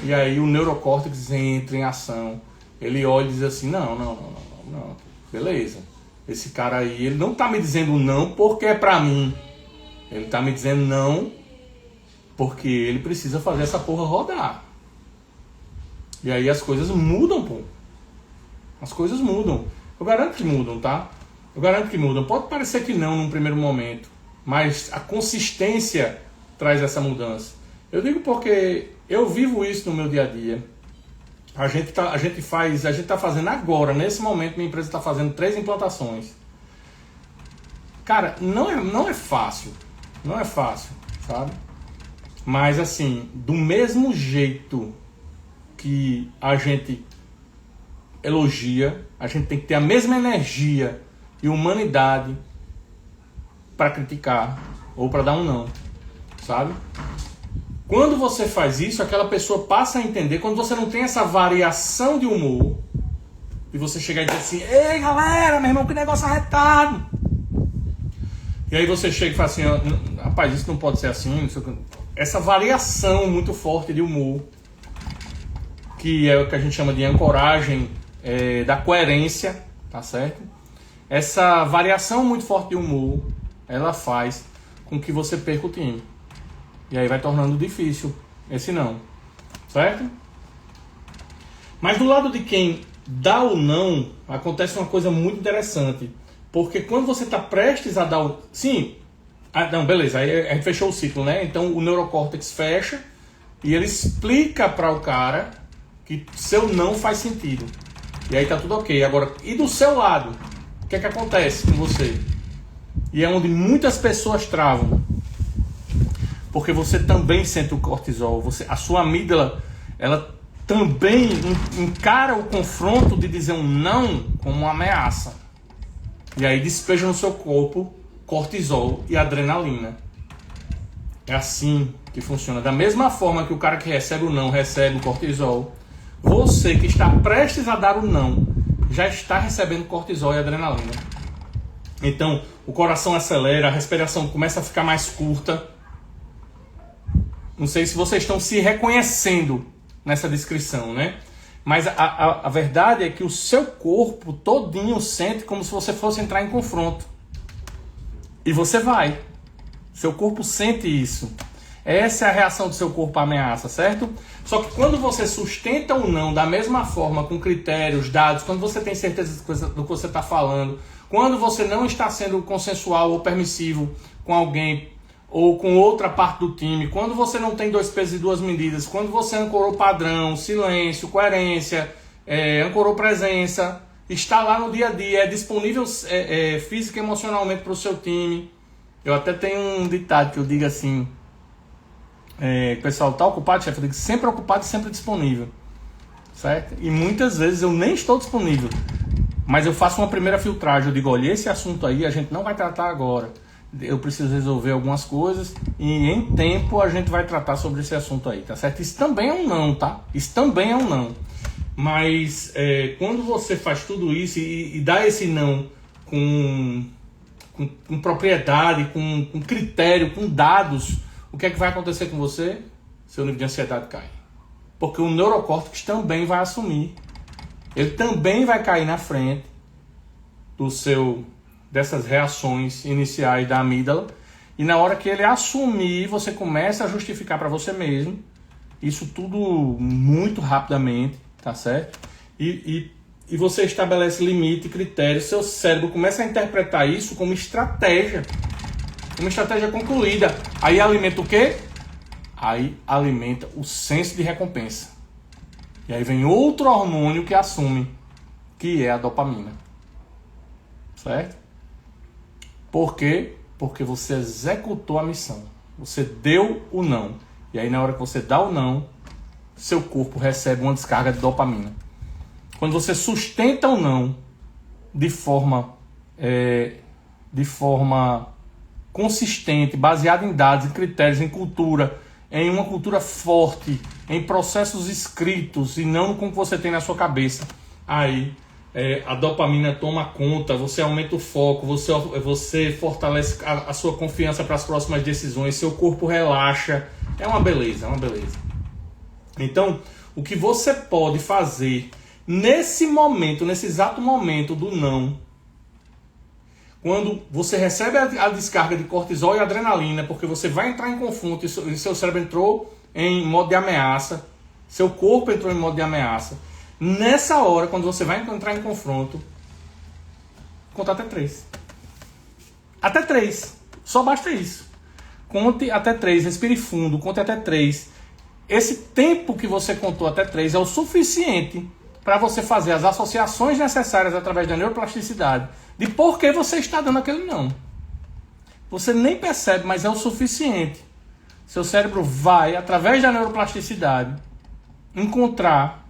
e aí o neurocórtex entra em ação. Ele olha e diz assim, não, beleza, esse cara aí, ele não tá me dizendo não porque é pra mim, ele tá me dizendo não porque ele precisa fazer essa porra rodar. E aí as coisas mudam, pô. As coisas mudam. Eu garanto que mudam, tá? Eu garanto que mudam. Pode parecer que não num primeiro momento, mas a consistência traz essa mudança. Eu digo porque eu vivo isso no meu dia a dia. A gente tá fazendo agora, nesse momento, minha empresa está fazendo 3 implantações. Cara, não é fácil. Não é fácil, sabe? Mas assim, do mesmo jeito que a gente elogia, a gente tem que ter a mesma energia e humanidade para criticar ou para dar um não, sabe? Quando você faz isso, aquela pessoa passa a entender. Quando você não tem essa variação de humor e você chegar e dizer assim, ei galera, meu irmão, que negócio arretado, e aí você chega e fala assim, rapaz, isso não pode ser assim, não sei o que. Essa variação muito forte de humor, que é o que a gente chama de ancoragem da coerência, tá certo? Essa variação muito forte de humor, ela faz com que você perca o time. E aí vai tornando difícil esse não, certo? Mas do lado de quem dá o não, acontece uma coisa muito interessante. Porque quando você está prestes a dar o... Sim, não, beleza, aí a gente fechou o ciclo, né? Então o neurocórtex fecha e ele explica para o cara que seu não faz sentido. E aí tá tudo ok. Agora, e do seu lado? O que é que acontece com você? E é onde muitas pessoas travam. Porque você também sente o cortisol. A sua amígdala, ela também encara o confronto de dizer um não como uma ameaça. E aí despeja no seu corpo cortisol e adrenalina. É assim que funciona. Da mesma forma que o cara que recebe o não recebe o cortisol, você que está prestes a dar o não já está recebendo cortisol e adrenalina. Então o coração acelera, a respiração começa a ficar mais curta. Não sei se vocês estão se reconhecendo nessa descrição, né? Mas a verdade é que o seu corpo todinho sente como se você fosse entrar em confronto. E você vai. Seu corpo sente isso. Essa é a reação do seu corpo à ameaça, certo? Só que quando você sustenta o não da mesma forma, com critérios, dados, quando você tem certeza do que você está falando, quando você não está sendo consensual ou permissivo com alguém ou com outra parte do time, quando você não tem 2 pesos e 2 medidas, quando você ancorou padrão, silêncio, coerência, ancorou presença, está lá no dia a dia, é disponível física e emocionalmente para o seu time. Eu até tenho um ditado que eu digo assim, o pessoal está ocupado, chefe? Eu digo sempre ocupado e sempre disponível, certo? E muitas vezes eu nem estou disponível, mas eu faço uma primeira filtragem, eu digo, olha, esse assunto aí a gente não vai tratar agora. Eu preciso resolver algumas coisas e em tempo a gente vai tratar sobre esse assunto aí, tá certo? Isso também é um não, tá? Isso também é um não. Mas quando você faz tudo isso e dá esse não com propriedade, com critério, com dados, o que é que vai acontecer com você? Seu nível de ansiedade cai. Porque o neurocórtex também vai assumir. Ele também vai cair na frente dessas reações iniciais da amígdala, e na hora que ele assumir, você começa a justificar para você mesmo, isso tudo muito rapidamente, tá certo? E você estabelece limite, critério, seu cérebro começa a interpretar isso como estratégia, uma estratégia concluída. Aí alimenta o quê? Aí alimenta o senso de recompensa. E aí vem outro hormônio que assume, que é a dopamina. Certo? Por quê? Porque você executou a missão. Você deu o não. E aí na hora que você dá o não, seu corpo recebe uma descarga de dopamina. Quando você sustenta o não de forma consistente, baseada em dados, em critérios, em cultura, em uma cultura forte, em processos escritos e não com o que você tem na sua cabeça, aí a dopamina toma conta, você aumenta o foco, você fortalece a sua confiança para as próximas decisões, seu corpo relaxa. É uma beleza, é uma beleza. Então, o que você pode fazer nesse momento, nesse exato momento do não, quando você recebe a descarga de cortisol e adrenalina, porque você vai entrar em confronto e seu cérebro entrou em modo de ameaça, seu corpo entrou em modo de ameaça. Nessa hora, quando você vai entrar em confronto, conta até 3. Até 3. Só basta isso. Conte até 3, respire fundo, conte até 3. Esse tempo que você contou até 3 é o suficiente para você fazer as associações necessárias através da neuroplasticidade de por que você está dando aquele não. Você nem percebe, mas é o suficiente. Seu cérebro vai, através da neuroplasticidade, encontrar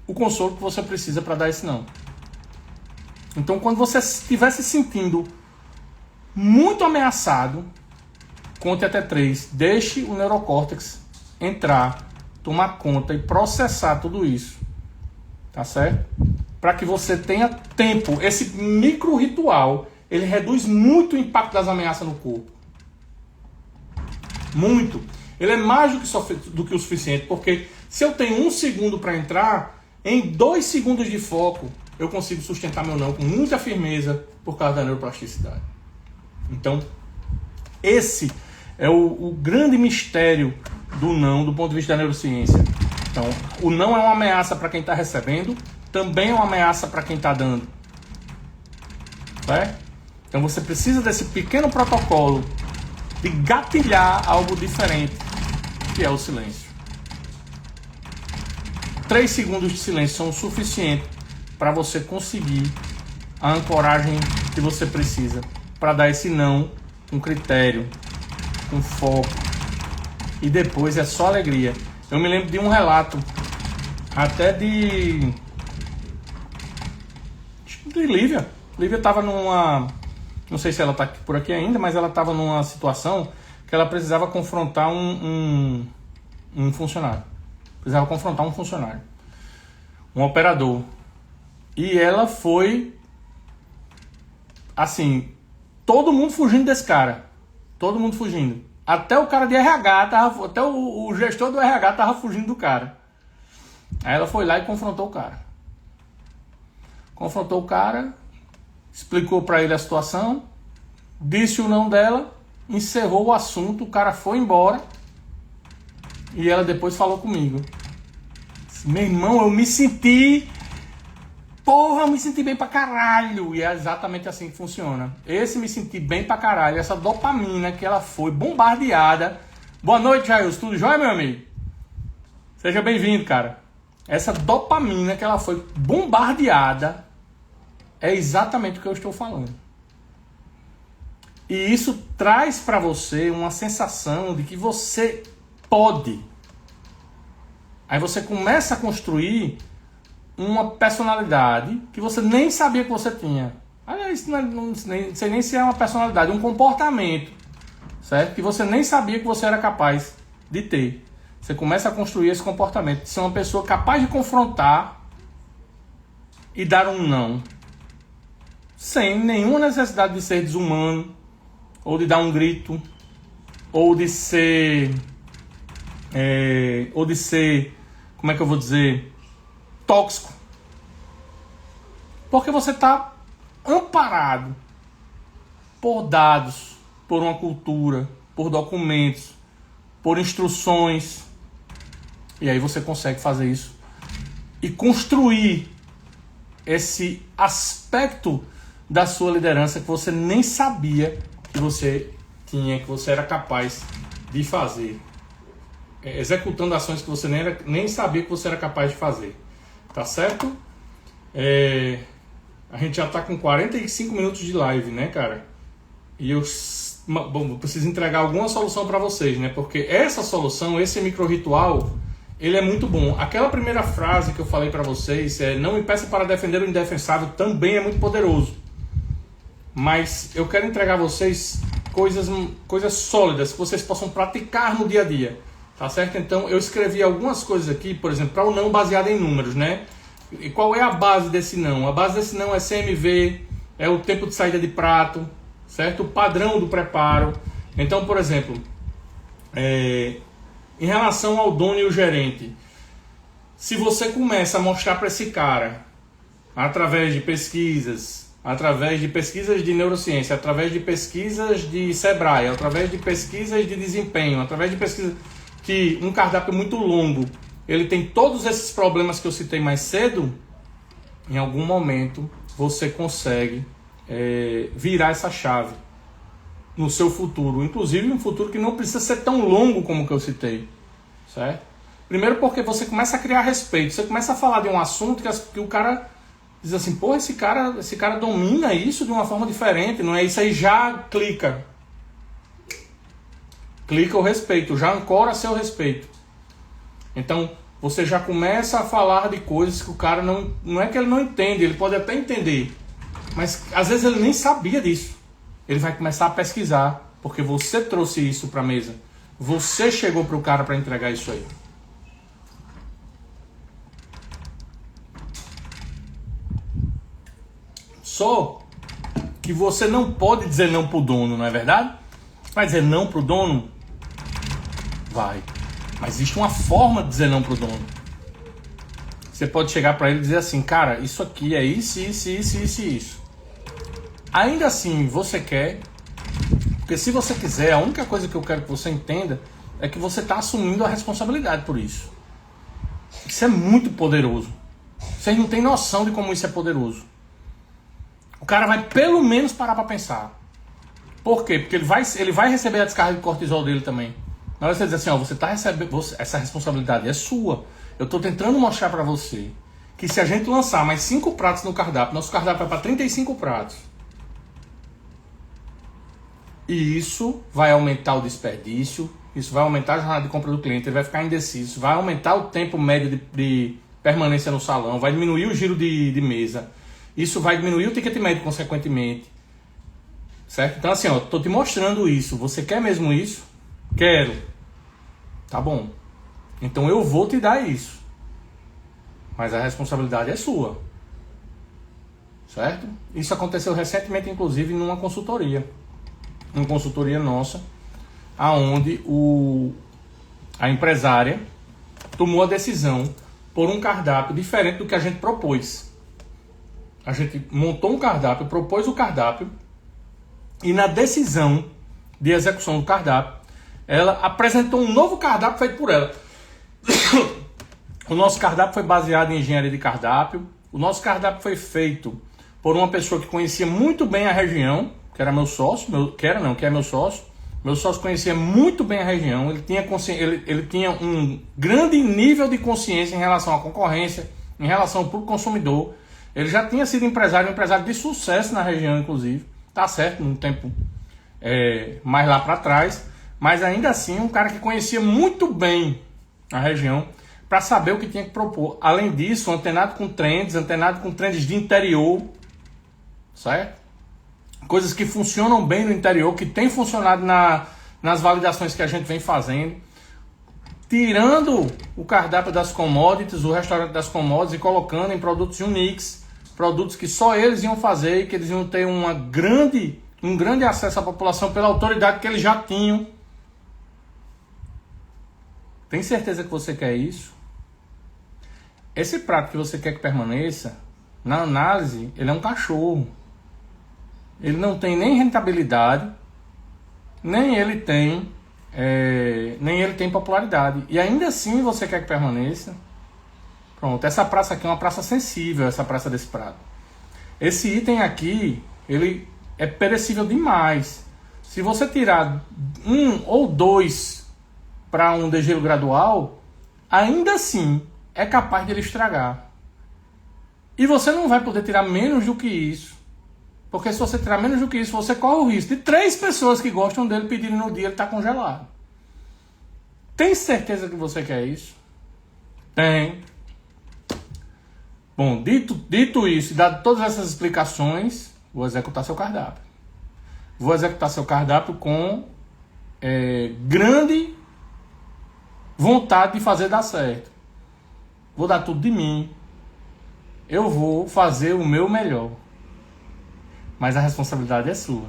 o consolo que você precisa para dar esse não. Então, quando você estiver se sentindo muito ameaçado, conte até 3. Deixe o neurocórtex entrar, tomar conta e processar tudo isso. Tá certo? Para que você tenha tempo. Esse micro ritual, ele reduz muito o impacto das ameaças no corpo. Muito. Ele é mais do que o suficiente, porque se eu tenho 1 segundo para entrar, em 2 segundos de foco, eu consigo sustentar meu não com muita firmeza por causa da neuroplasticidade. Então, esse é o grande mistério do não, do ponto de vista da neurociência. Então, o não é uma ameaça para quem está recebendo, também é uma ameaça para quem está dando. Certo? Então, você precisa desse pequeno protocolo de gatilhar algo diferente, que é o silêncio. 3 segundos de silêncio são o suficiente para você conseguir a ancoragem que você precisa para dar esse não com critério, com foco. E depois é só alegria. Eu me lembro de um relato até de Lívia. Lívia estava numa... Não sei se ela está por aqui ainda, mas ela estava numa situação que ela precisava confrontar um funcionário. Precisava confrontar um funcionário. Um operador. E ela foi... Assim, todo mundo fugindo desse cara. Todo mundo fugindo. Até o cara de RH, até o gestor do RH estava fugindo do cara. Aí ela foi lá e confrontou o cara. Confrontou o cara, explicou para ele a situação, disse o não dela, encerrou o assunto, o cara foi embora e ela depois falou comigo. Disse, meu irmão, eu me senti... Porra, eu me senti bem pra caralho. E é exatamente assim que funciona. Esse me senti bem pra caralho, essa dopamina que ela foi bombardeada. Boa noite, Jailson. Tudo jóia, meu amigo? Seja bem-vindo, cara. Essa dopamina que ela foi bombardeada é exatamente o que eu estou falando. E isso traz pra você uma sensação de que você pode. Aí você começa a construir uma personalidade que você nem sabia que você tinha. Aliás, não sei nem se é uma personalidade, um comportamento, certo? Que você nem sabia que você era capaz de ter. Você começa a construir esse comportamento, de ser uma pessoa capaz de confrontar e dar um não, sem nenhuma necessidade de ser desumano, ou de dar um grito, ou de ser, como é que eu vou dizer, tóxico. Porque você está amparado por dados, por uma cultura, por documentos, por instruções. E aí você consegue fazer isso e construir esse aspecto da sua liderança que você nem sabia que você tinha, que você era capaz de fazer. Executando ações que você nem sabia que você era capaz de fazer. Tá certo? A gente já tá com 45 minutos de live, né, cara? E eu preciso entregar alguma solução para vocês, né? Porque essa solução, esse micro ritual, ele é muito bom. Aquela primeira frase que eu falei para vocês, não me peça para defender o indefensável, também é muito poderoso. Mas eu quero entregar a vocês coisas sólidas que vocês possam praticar no dia a dia. Tá certo? Então eu escrevi algumas coisas aqui, por exemplo, para o não baseado em números, né? E qual é a base desse não? A base desse não é CMV, é o tempo de saída de prato, certo? O padrão do preparo. Então, por exemplo, em relação ao dono e o gerente, se você começa a mostrar para esse cara, através de pesquisas de neurociência, através de pesquisas de Sebrae, através de pesquisas de desempenho, através de pesquisas que um cardápio muito longo, ele tem todos esses problemas que eu citei mais cedo, em algum momento você consegue virar essa chave no seu futuro, inclusive um futuro que não precisa ser tão longo como o que eu citei, certo? Primeiro porque você começa a criar respeito, você começa a falar de um assunto que o cara diz assim, pô, esse cara domina isso de uma forma diferente, não é? Isso aí já clica o respeito, já ancora seu respeito. Então, você já começa a falar de coisas que o cara não é que ele não entende, ele pode até entender, mas às vezes ele nem sabia disso. Ele vai começar a pesquisar, porque você trouxe isso para a mesa. Você chegou para o cara para entregar isso aí. Só que você não pode dizer não pro dono, não é verdade? Vai dizer não pro dono? Vai. Mas existe uma forma de dizer não pro dono. Você pode chegar para ele e dizer assim, cara, isso aqui é isso, isso, isso, isso e isso. Ainda assim, você quer, porque se você quiser, a única coisa que eu quero que você entenda é que você está assumindo a responsabilidade por isso. Isso é muito poderoso. Vocês não têm noção de como isso é poderoso. O cara vai pelo menos parar para pensar. Por quê? Porque ele vai receber a descarga de cortisol dele também. Na hora que você diz assim, ó, você está recebendo, essa responsabilidade é sua. Eu estou tentando mostrar para você que se a gente lançar mais 5 pratos no cardápio, nosso cardápio vai para 35 pratos. E isso vai aumentar o desperdício, isso vai aumentar a jornada de compra do cliente, ele vai ficar indeciso, vai aumentar o tempo médio de permanência no salão, vai diminuir o giro de mesa, isso vai diminuir o ticket médio consequentemente. Certo? Então assim, ó, tô te mostrando isso, você quer mesmo isso? Quero. Tá bom. Então eu vou te dar isso. Mas a responsabilidade é sua. Certo? Isso aconteceu recentemente, inclusive, numa consultoria. Uma consultoria nossa, aonde a empresária tomou a decisão por um cardápio diferente do que a gente propôs. A gente montou um cardápio, propôs o cardápio, e na decisão de execução do cardápio, ela apresentou um novo cardápio feito por ela. O nosso cardápio foi baseado em engenharia de cardápio. O nosso cardápio foi feito por uma pessoa que conhecia muito bem a região, que era meu sócio, que é meu sócio. Meu sócio conhecia muito bem a região, ele tinha um grande nível de consciência em relação à concorrência, em relação ao público consumidor. Ele já tinha sido um empresário de sucesso na região, inclusive. Tá certo, num tempo mais lá para trás. Mas ainda assim, um cara que conhecia muito bem a região para saber o que tinha que propor. Além disso, antenado com trends de interior, certo? Coisas que funcionam bem no interior, que tem funcionado nas validações que a gente vem fazendo. Tirando o cardápio das commodities, o restaurante das commodities e colocando em produtos uniques, produtos que só eles iam fazer e que eles iam ter um grande acesso à população pela autoridade que eles já tinham. Tem certeza que você quer isso? Esse prato que você quer que permaneça, na análise, ele é um cachorro. Ele não tem nem rentabilidade, nem ele tem popularidade. E ainda assim você quer que permaneça. Pronto, essa praça aqui é uma praça sensível, essa praça desse prato. Esse item aqui, ele é perecível demais. Se você tirar 1 ou 2 para um degelo gradual, ainda assim é capaz de ele estragar. E você não vai poder tirar menos do que isso. Porque se você tirar menos do que isso, você corre o risco de 3 pessoas que gostam dele pedirem no dia ele está congelado. Tem certeza que você quer isso? Tem. Bom, dito isso e dado todas essas explicações, vou executar seu cardápio. Vou executar seu cardápio com grande vontade de fazer dar certo. Vou dar tudo de mim. eu vou fazer o meu melhor, mas a responsabilidade é sua.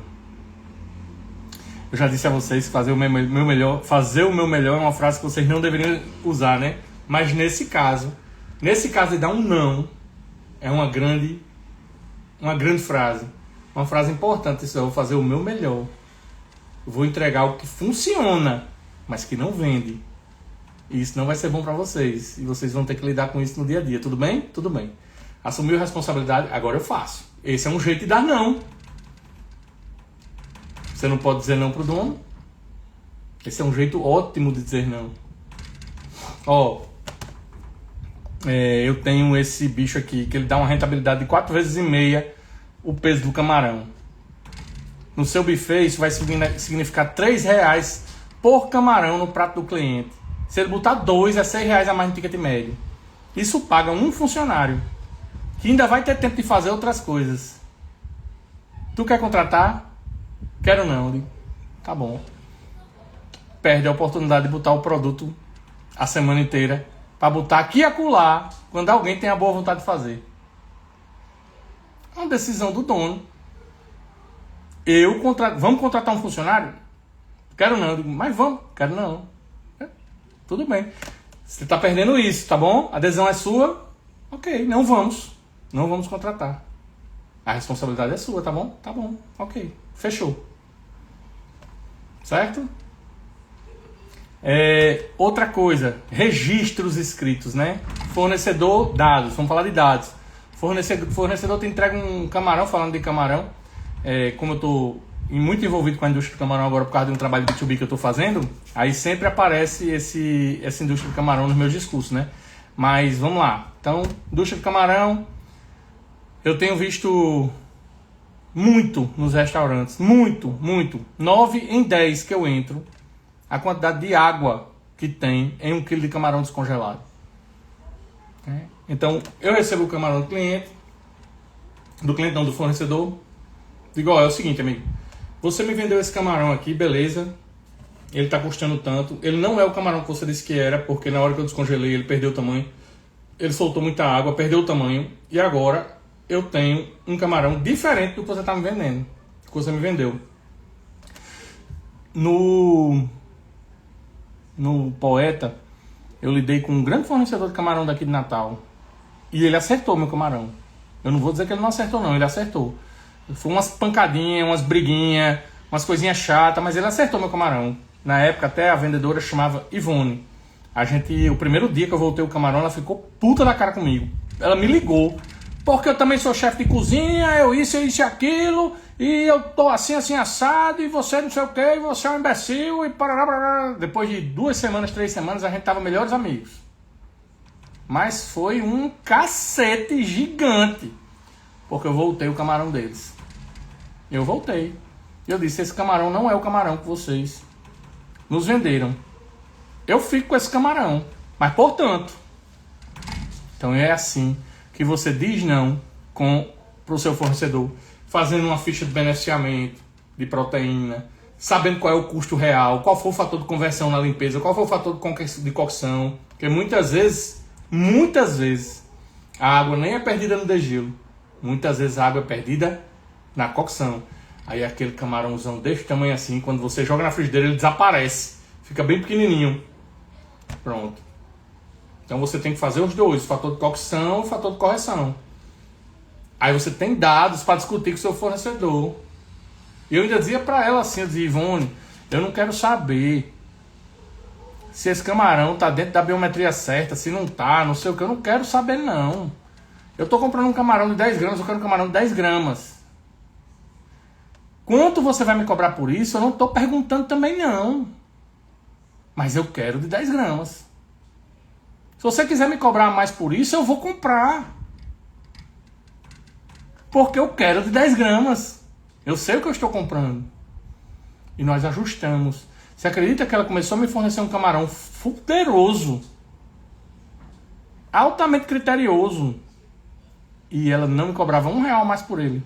Eu já disse a vocês que fazer o meu melhor é uma frase que vocês não deveriam usar, né? Mas nesse caso de dar um não, é uma grande frase, uma frase importante. Isso, eu vou fazer o meu melhor, eu vou entregar o que funciona, mas que não vende. E isso não vai ser bom para vocês, e vocês vão ter que lidar com isso no dia a dia. Tudo bem? Tudo bem. Assumiu a responsabilidade, agora eu faço. Esse é um jeito de dar não. Você não pode dizer não pro dono. Esse é um jeito ótimo de dizer não. Ó, eu tenho esse bicho aqui, que ele dá uma rentabilidade de 4,5 vezes o peso do camarão. No seu buffet, isso vai significar R$3 por camarão no prato do cliente. Se ele botar 2, é R$6 a mais no ticket médio. Isso paga um funcionário, que ainda vai ter tempo de fazer outras coisas. Tu quer contratar? Quero não. Digo, tá bom. Perde a oportunidade de botar o produto a semana inteira para botar aqui e acolá quando alguém tem a boa vontade de fazer. É uma decisão do dono. Vamos contratar um funcionário? Quero não. Digo, mas vamos. Quero não. Tudo bem. Você está perdendo isso, tá bom? A decisão é sua. Ok, não vamos. Não vamos contratar. A responsabilidade é sua, tá bom? Tá bom. Ok. Fechou. Certo? Outra coisa, registros escritos, né? Fornecedor, dados. Vamos falar de dados. Fornecedor te entrega um camarão, falando de camarão. Como eu estou muito envolvido com a indústria do camarão agora por causa de um trabalho de B2B que eu estou fazendo, aí sempre aparece essa indústria do camarão nos meus discursos, né? Mas vamos lá. Então, indústria do camarão, eu tenho visto muito nos restaurantes, muito. 9 em 10 que eu entro, a quantidade de água que tem em 1 quilo de camarão descongelado. Então, eu recebo o camarão do cliente não, do fornecedor. Digo, ó, é o seguinte, amigo, você me vendeu esse camarão aqui, beleza, ele está custando tanto, ele não é o camarão que você disse que era, porque na hora que eu descongelei ele perdeu o tamanho, ele soltou muita água, perdeu o tamanho, e agora eu tenho um camarão diferente do que você está me vendendo, que você me vendeu. No Poeta, eu lidei com um grande fornecedor de camarão daqui de Natal, e ele acertou meu camarão. Eu não vou dizer que ele não acertou não, ele acertou. Foi umas pancadinhas, umas briguinhas, umas coisinhas chatas, mas ele acertou meu camarão. Na época até a vendedora chamava Ivone. O primeiro dia que eu voltei o camarão, ela ficou puta da cara comigo. Ela me ligou, porque eu também sou chefe de cozinha, eu isso e aquilo, e eu tô assim assado, e você não sei o que, e você é um imbecil, e parará. Depois de 2 semanas, 3 semanas, a gente tava melhores amigos. Mas foi um cacete gigante, porque eu voltei o camarão deles. Eu voltei. Eu disse, esse camarão não é o camarão que vocês nos venderam. Eu fico com esse camarão. Mas, portanto, então é assim que você diz não para o seu fornecedor, fazendo uma ficha de beneficiamento, de proteína, sabendo qual é o custo real, qual foi o fator de conversão na limpeza, qual foi o fator de cocção. Porque muitas vezes, a água nem é perdida no degelo. Muitas vezes a água é perdida na cocção. Aí aquele camarãozão desse tamanho assim, quando você joga na frigideira, ele desaparece. Fica bem pequenininho. Pronto. Então você tem que fazer os dois, o fator de cocção e o fator de correção. Aí você tem dados para discutir com o seu fornecedor. E eu ainda dizia para ela assim, eu dizia, Ivone, eu não quero saber se esse camarão tá dentro da biometria certa, se não tá, não sei o que, eu não quero saber não. Eu tô comprando um camarão de 10 gramas, eu quero um camarão de 10 gramas. Quanto você vai me cobrar por isso? Eu não tô perguntando também não. Mas eu quero de 10 gramas. Se você quiser me cobrar mais por isso, eu vou comprar. Porque eu quero de 10 gramas. Eu sei o que eu estou comprando. E nós ajustamos. Você acredita que ela começou a me fornecer um camarão poderoso, altamente criterioso, e ela não me cobrava R$1 mais por ele.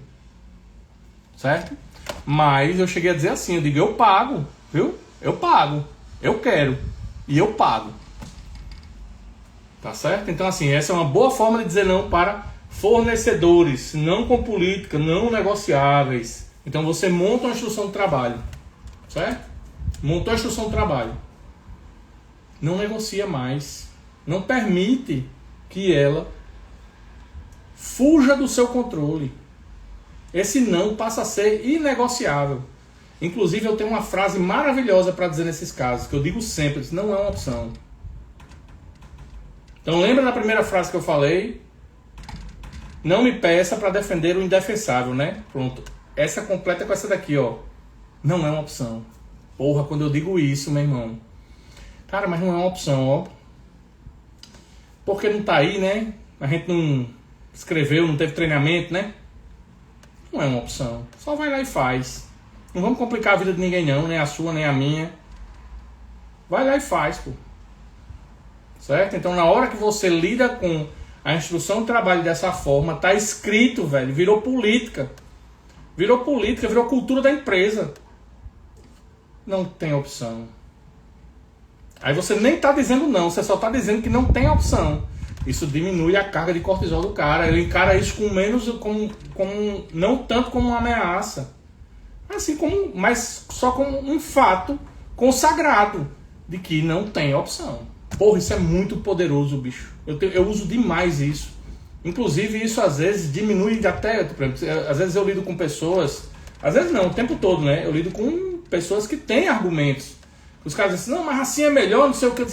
Certo? Mas eu cheguei a dizer assim, eu digo, eu pago, viu? Eu pago, eu quero, e eu pago. Tá certo? Então assim, essa é uma boa forma de dizer não para fornecedores, não com política, não negociáveis. Então você monta uma instrução de trabalho, certo? Montou a instrução de trabalho. Não negocia mais. Não permite que ela fuja do seu controle. Esse não passa a ser inegociável. Inclusive eu tenho uma frase maravilhosa para dizer nesses casos, que eu digo sempre, não é uma opção. Então lembra da primeira frase que eu falei? Não me peça para defender o indefensável, né? Pronto. Essa completa com essa daqui, ó. Não é uma opção. Porra, quando eu digo isso, meu irmão. Cara, mas não é uma opção, ó. Porque não tá aí, né? A gente não escreveu, não teve treinamento, né? Não é uma opção. Só vai lá e faz. Não vamos complicar a vida de ninguém não, nem a sua, nem a minha. Vai lá e faz, pô. Certo? Então na hora que você lida com a instrução de trabalho dessa forma, tá escrito, velho, virou política. Virou política, virou cultura da empresa. Não tem opção. Aí você nem tá dizendo não, você só tá dizendo que não tem opção. Isso diminui a carga de cortisol do cara. Ele encara isso com menos, não tanto como uma ameaça, assim como, mas só como um fato consagrado de que não tem opção. Porra, isso é muito poderoso, bicho. Eu uso demais isso. Inclusive isso às vezes diminui até, por exemplo, às vezes eu lido com pessoas, às vezes não, o tempo todo, né? Eu lido com pessoas que têm argumentos. Os caras dizem assim, não, mas assim é melhor, não sei o que.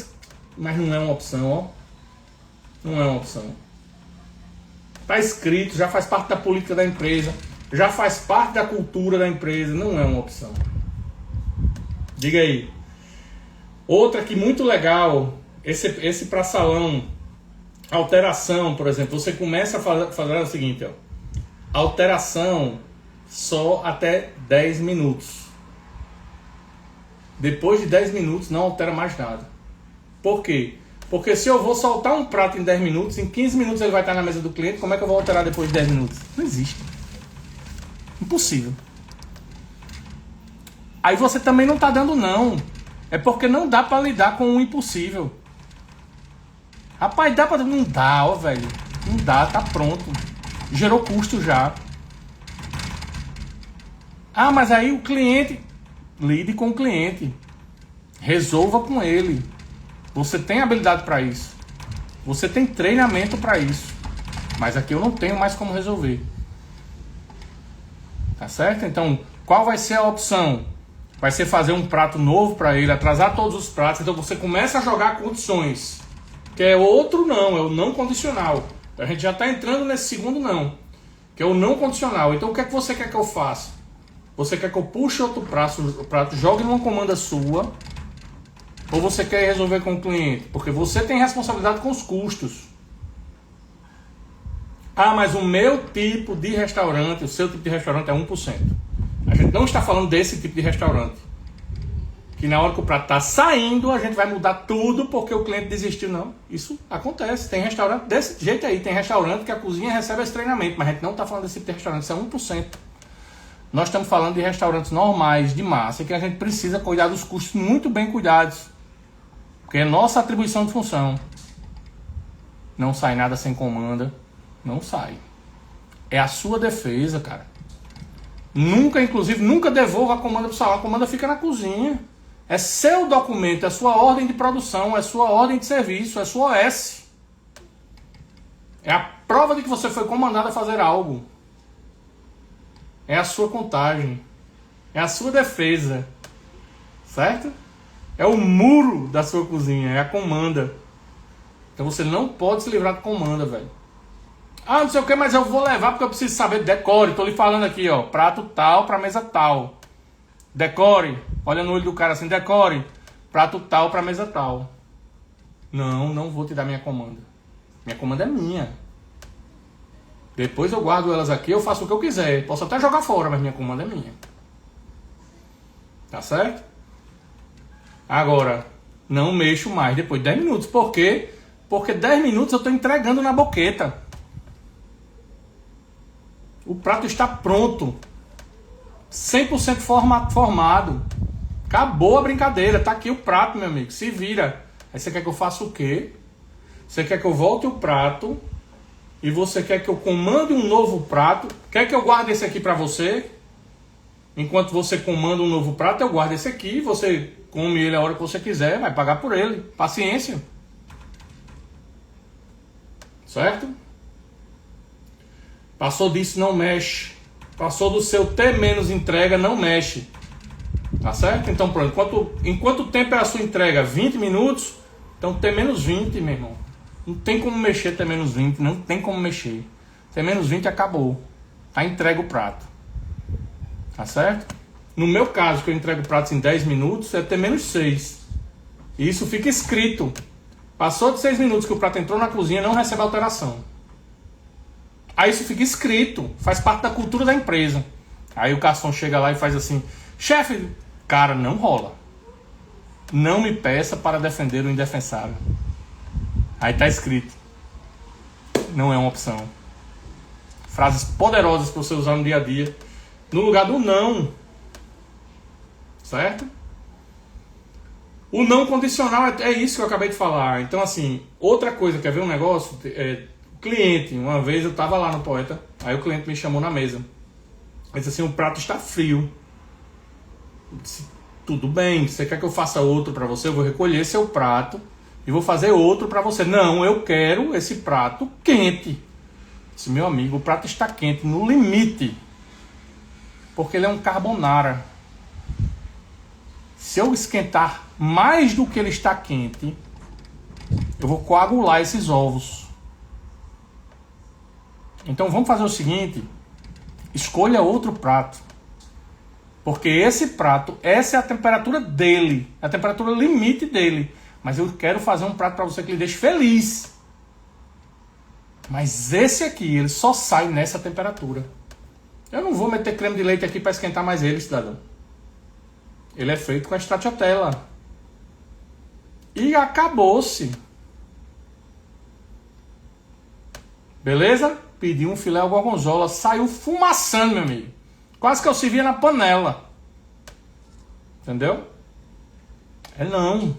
Mas não é uma opção, ó. Não é uma opção. Tá escrito, já faz parte da política da empresa, já faz parte da cultura da empresa, não é uma opção. Diga aí. Outra que muito legal, esse para salão, alteração, por exemplo, você começa a fazer o seguinte, ó. Alteração só até 10 minutos. Depois de 10 minutos não altera mais nada. Por quê? Porque se eu vou soltar um prato em 10 minutos, em 15 minutos ele vai estar na mesa do cliente, como é que eu vou alterar depois de 10 minutos? Não existe. Impossível. Aí você também não está dando não. É porque não dá para lidar com o impossível. Rapaz, dá para... Não dá, ó, velho. Não dá, tá pronto. Gerou custo já. Ah, mas aí o cliente... Lide com o cliente. Resolva com ele. Você tem habilidade para isso. Você tem treinamento para isso. Mas aqui eu não tenho mais como resolver. Tá certo? Então, qual vai ser a opção? Vai ser fazer um prato novo para ele, atrasar todos os pratos. Então você começa a jogar condições. Que é outro não, é o não condicional. A gente já está entrando nesse segundo não. Que é o não condicional. Então o que é que você quer que eu faça? Você quer que eu puxe outro prato, jogue numa comanda sua, ou você quer resolver com o cliente? Porque você tem responsabilidade com os custos. Ah, mas o meu tipo de restaurante, o seu tipo de restaurante é 1%. A gente não está falando desse tipo de restaurante. Que na hora que o prato está saindo, a gente vai mudar tudo porque o cliente desistiu. Não, isso acontece. Tem restaurante desse jeito aí. Tem restaurante que a cozinha recebe esse treinamento, mas a gente não está falando desse tipo de restaurante, isso é 1%. Nós estamos falando de restaurantes normais, de massa, que a gente precisa cuidar dos custos muito bem cuidados. Porque é nossa atribuição de função. Não sai nada sem comanda. Não sai. É a sua defesa, cara. Nunca, inclusive, nunca devolva a comanda para o salão. A comanda fica na cozinha. É seu documento, é sua ordem de produção, é sua ordem de serviço, é sua OS. É a prova de que você foi comandado a fazer algo. É a sua contagem. É a sua defesa. Certo? É o muro da sua cozinha. É a comanda. Então você não pode se livrar de comanda, velho. Ah, não sei o que, mas eu vou levar porque eu preciso saber. Decore. Tô lhe falando aqui, ó. Prato tal pra mesa tal. Decore. Olha no olho do cara assim. Decore. Prato tal pra mesa tal. Não, não vou te dar minha comanda. Minha comanda é minha. Depois eu guardo elas aqui, eu faço o que eu quiser. Posso até jogar fora, mas minha comanda é minha. Tá certo? Agora, não mexo mais depois de 10 minutos. Por quê? Porque 10 minutos eu estou entregando na boqueta. O prato está pronto. 100% formado. Acabou a brincadeira. Tá aqui o prato, meu amigo. Se vira. Aí você quer que eu faça o quê? Você quer que eu volte o prato e você quer que eu comande um novo prato, quer que eu guarde esse aqui para você? Enquanto você comanda um novo prato, eu guardo esse aqui, você come ele a hora que você quiser, vai pagar por ele. Paciência. Certo? Passou disso, não mexe. Passou do seu T menos entrega, não mexe. Tá certo? Então pronto, enquanto tempo é a sua entrega? 20 minutos? Então T menos 20, meu irmão. Não tem como mexer T menos 20, não tem como mexer. T menos 20 acabou. Tá entregue o prato. Tá certo? No meu caso, que eu entrego pratos em 10 minutos, é T menos 6. E isso fica escrito. Passou de 6 minutos que o prato entrou na cozinha, não recebe alteração. Aí isso fica escrito, faz parte da cultura da empresa. Aí o garçom chega lá e faz assim: chefe, cara, não rola. Não me peça para defender o indefensável. Aí tá escrito. Não é uma opção. Frases poderosas para você usar no dia a dia. No lugar do não. Certo? O não condicional é isso que eu acabei de falar. Então assim, outra coisa, quer ver um negócio? Cliente, uma vez eu tava lá no Poeta, aí o cliente me chamou na mesa. Ele disse assim: o prato está frio. Eu disse: tudo bem, você quer que eu faça outro para você? Eu vou recolher seu prato e vou fazer outro para você. Não, eu quero esse prato quente. Eu disse: meu amigo, o prato está quente no limite, porque ele é um carbonara. Se eu esquentar mais do que ele está quente, eu vou coagular esses ovos. Então vamos fazer o seguinte: escolha outro prato. Porque esse prato, essa é a temperatura dele, a temperatura limite dele. Mas eu quero fazer um prato para você que lhe deixe feliz. Mas esse aqui, ele só sai nessa temperatura. Eu não vou meter creme de leite aqui para esquentar mais ele, cidadão. Ele é feito com a stracciatella. E acabou-se. Beleza? Pedi um filé ao gorgonzola, saiu fumaçando, meu amigo. Quase que eu servia na panela. Entendeu? É não.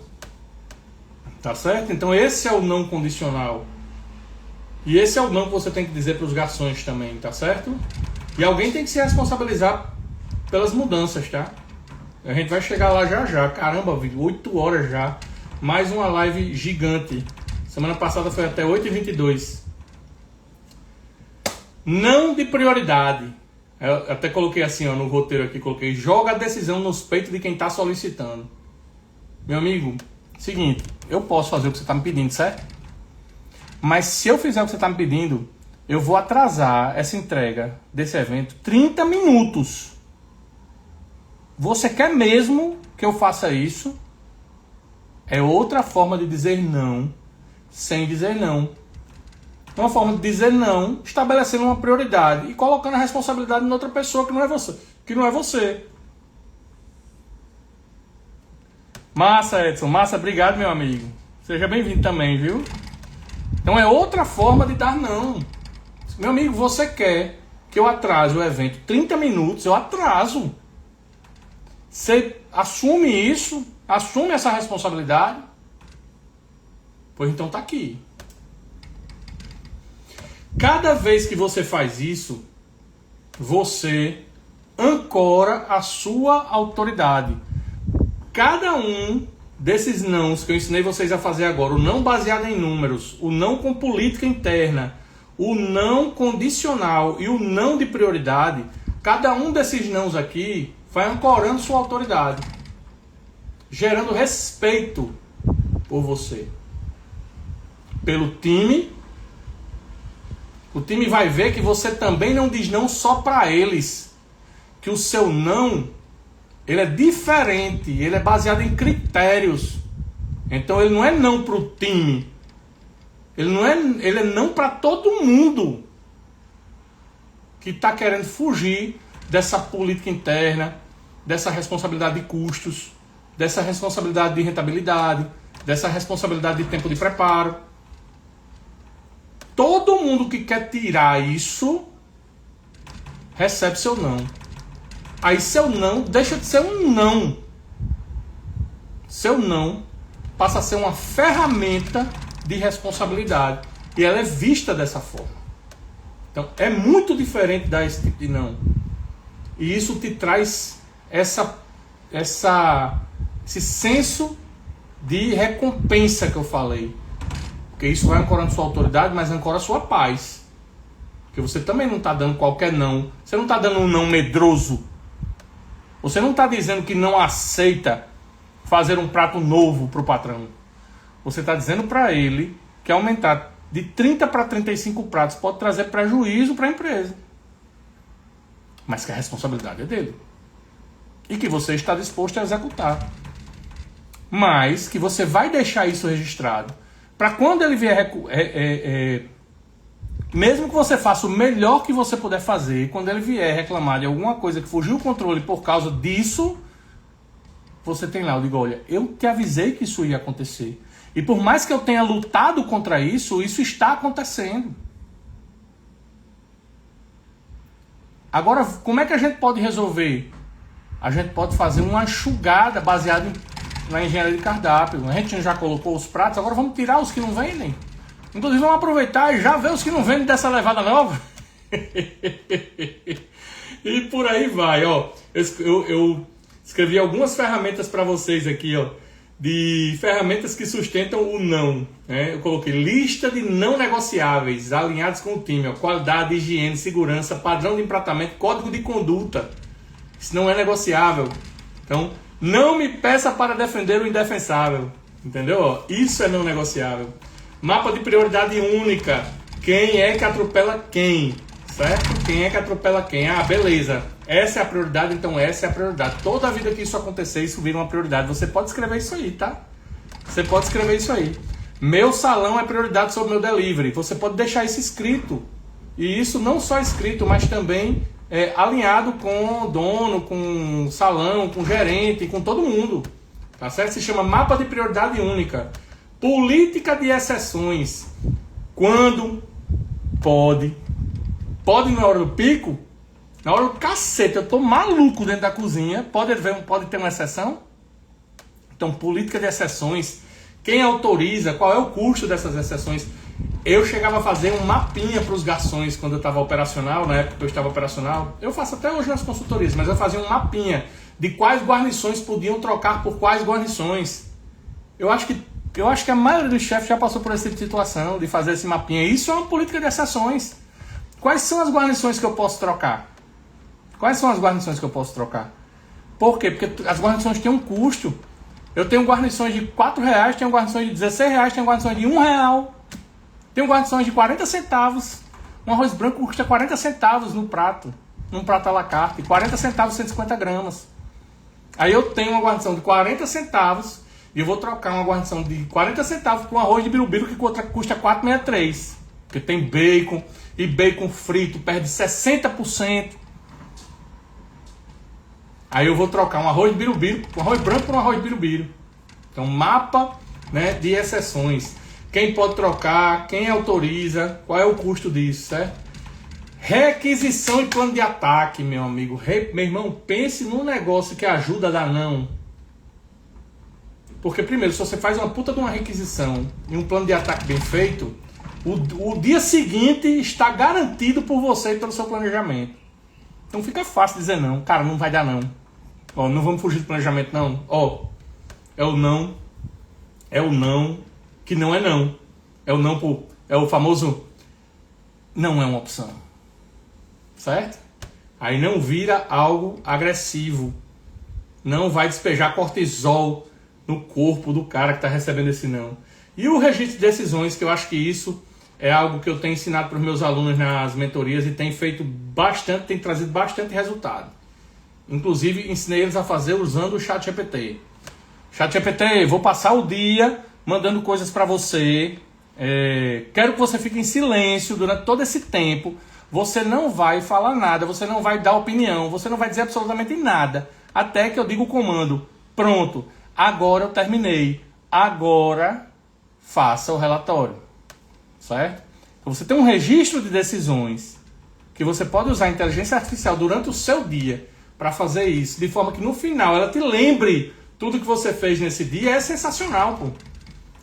Tá certo? Então esse é o não condicional. E esse é o não que você tem que dizer para os garçons também, tá certo? E alguém tem que se responsabilizar pelas mudanças, tá? A gente vai chegar lá já já. Caramba, 8 horas já. Mais uma live gigante. Semana passada foi até 8h22. Não de prioridade. Eu até coloquei assim, ó, no roteiro aqui, coloquei: joga a decisão nos peitos de quem está solicitando. Meu amigo, seguinte, eu posso fazer o que você está me pedindo, certo? Mas se eu fizer o que você está me pedindo, eu vou atrasar essa entrega desse evento 30 minutos. Você quer mesmo que eu faça isso? É outra forma de dizer não, sem dizer não. Uma forma de dizer não, estabelecendo uma prioridade e colocando a responsabilidade em outra pessoa que não é você. Que não é você. Massa, Edson. Massa, obrigado, meu amigo. Seja bem-vindo também, viu? Então é outra forma de dar não. Meu amigo, você quer que eu atrase o evento 30 minutos? Eu atraso. Você assume isso? Assume essa responsabilidade? Pois então tá aqui. Cada vez que você faz isso, você ancora a sua autoridade. Cada um desses nãos que eu ensinei vocês a fazer agora, o não baseado em números, o não com política interna, o não condicional e o não de prioridade, cada um desses nãos aqui vai ancorando sua autoridade, gerando respeito por você, pelo time. O time vai ver que você também não diz não só para eles. Que o seu não, ele é diferente, ele é baseado em critérios. Então ele não é não para o time. Ele é não para todo mundo que está querendo fugir dessa política interna, dessa responsabilidade de custos, dessa responsabilidade de rentabilidade, dessa responsabilidade de tempo de preparo. Todo mundo que quer tirar isso, recebe seu não. Aí seu não deixa de ser um não. Seu não passa a ser uma ferramenta de responsabilidade. E ela é vista dessa forma. Então, é muito diferente dar esse tipo de não. E isso te traz esse senso de recompensa que eu falei. Porque isso vai ancorando sua autoridade, mas ancora sua paz. Porque você também não está dando qualquer não. Você não está dando um não medroso. Você não está dizendo que não aceita fazer um prato novo para o patrão. Você está dizendo para ele que aumentar de 30 para 35 pratos pode trazer prejuízo para a empresa. Mas que a responsabilidade é dele. E que você está disposto a executar. Mas que você vai deixar isso registrado. Para quando ele vier... mesmo que você faça o melhor que você puder fazer, quando ele vier reclamar de alguma coisa que fugiu do controle por causa disso, você tem lá, eu digo, olha, eu te avisei que isso ia acontecer. E por mais que eu tenha lutado contra isso, isso está acontecendo. Agora, como é que a gente pode resolver? A gente pode fazer uma enxugada baseada na engenharia de cardápio. A gente já colocou os pratos, agora vamos tirar os que não vendem. Inclusive vamos aproveitar e já ver os que não vendem dessa levada nova. E por aí vai, ó. Eu escrevi algumas ferramentas para vocês aqui, ó. De ferramentas que sustentam o não. Né? Eu coloquei lista de não negociáveis, alinhados com o time. Ó, qualidade, higiene, segurança, padrão de empratamento, código de conduta. Isso não é negociável. Então, não me peça para defender o indefensável. Entendeu? Ó, isso é não negociável. Mapa de prioridade única. Quem é que atropela quem? Certo? Quem é que atropela quem? Ah, beleza. Essa é a prioridade, então essa é a prioridade. Toda a vida que isso acontecer, isso vira uma prioridade. Você pode escrever isso aí, tá? Você pode escrever isso aí. Meu salão é prioridade sobre meu delivery. Você pode deixar isso escrito. E isso não só escrito, mas também alinhado com o dono, com o salão, com o gerente, com todo mundo. Tá certo? Se chama mapa de prioridade única. Política de exceções. Quando pode na hora do pico, na hora do cacete, eu tô maluco dentro da cozinha, pode ter uma exceção? Então, política de exceções, quem autoriza, qual é o custo dessas exceções? Eu chegava a fazer um mapinha para os garçons quando eu estava operacional, na época que eu estava operacional, eu faço até hoje nas consultorias, mas eu fazia um mapinha de quais guarnições podiam trocar por quais guarnições. Eu acho que a maioria dos chefes já passou por essa situação de fazer esse mapinha. Isso é uma política de exceções. Quais são as guarnições que eu posso trocar? Quais são as guarnições que eu posso trocar? Por quê? Porque as guarnições têm um custo. Eu tenho guarnições de R$4, tenho guarnições de R$16, tenho guarnições de R$1, tenho guarnições de 40 centavos. Um arroz branco custa 40 centavos no prato, num prato à la carte, 40 centavos 150 gramas. Aí eu tenho uma guarnição de 40 centavos e eu vou trocar uma guarnição de 40 centavos por um arroz de birubiru que custa R$4,63. Porque tem bacon, e bacon frito perde 60%. Aí eu vou trocar um arroz de birubiru, um arroz branco por um arroz de birubiru. Então, mapa, né, de exceções. Quem pode trocar, quem autoriza, qual é o custo disso, certo? Requisição e plano de ataque, meu amigo. Meu irmão, pense num negócio que ajuda a dar não. Porque, primeiro, se você faz uma puta de uma requisição e um plano de ataque bem feito, o dia seguinte está garantido por você e pelo seu planejamento. Então fica fácil dizer não. Cara, não vai dar não. Ó, não vamos fugir do planejamento não. Ó, é o não que não é não. É o famoso não é uma opção. Certo? Aí não vira algo agressivo. Não vai despejar cortisol no corpo do cara que está recebendo esse não. E o registro de decisões, que eu acho que isso é algo que eu tenho ensinado para os meus alunos nas mentorias e tem feito bastante, tem trazido bastante resultado. Inclusive, ensinei eles a fazer usando o ChatGPT. ChatGPT, vou passar o dia mandando coisas para você. Quero que você fique em silêncio durante todo esse tempo. Você não vai falar nada, você não vai dar opinião, você não vai dizer absolutamente nada. Até que eu diga o comando. Pronto, agora eu terminei. Agora faça o relatório. Certo? Então você tem um registro de decisões que você pode usar a inteligência artificial durante o seu dia para fazer isso, de forma que no final ela te lembre tudo que você fez nesse dia. É sensacional, pô.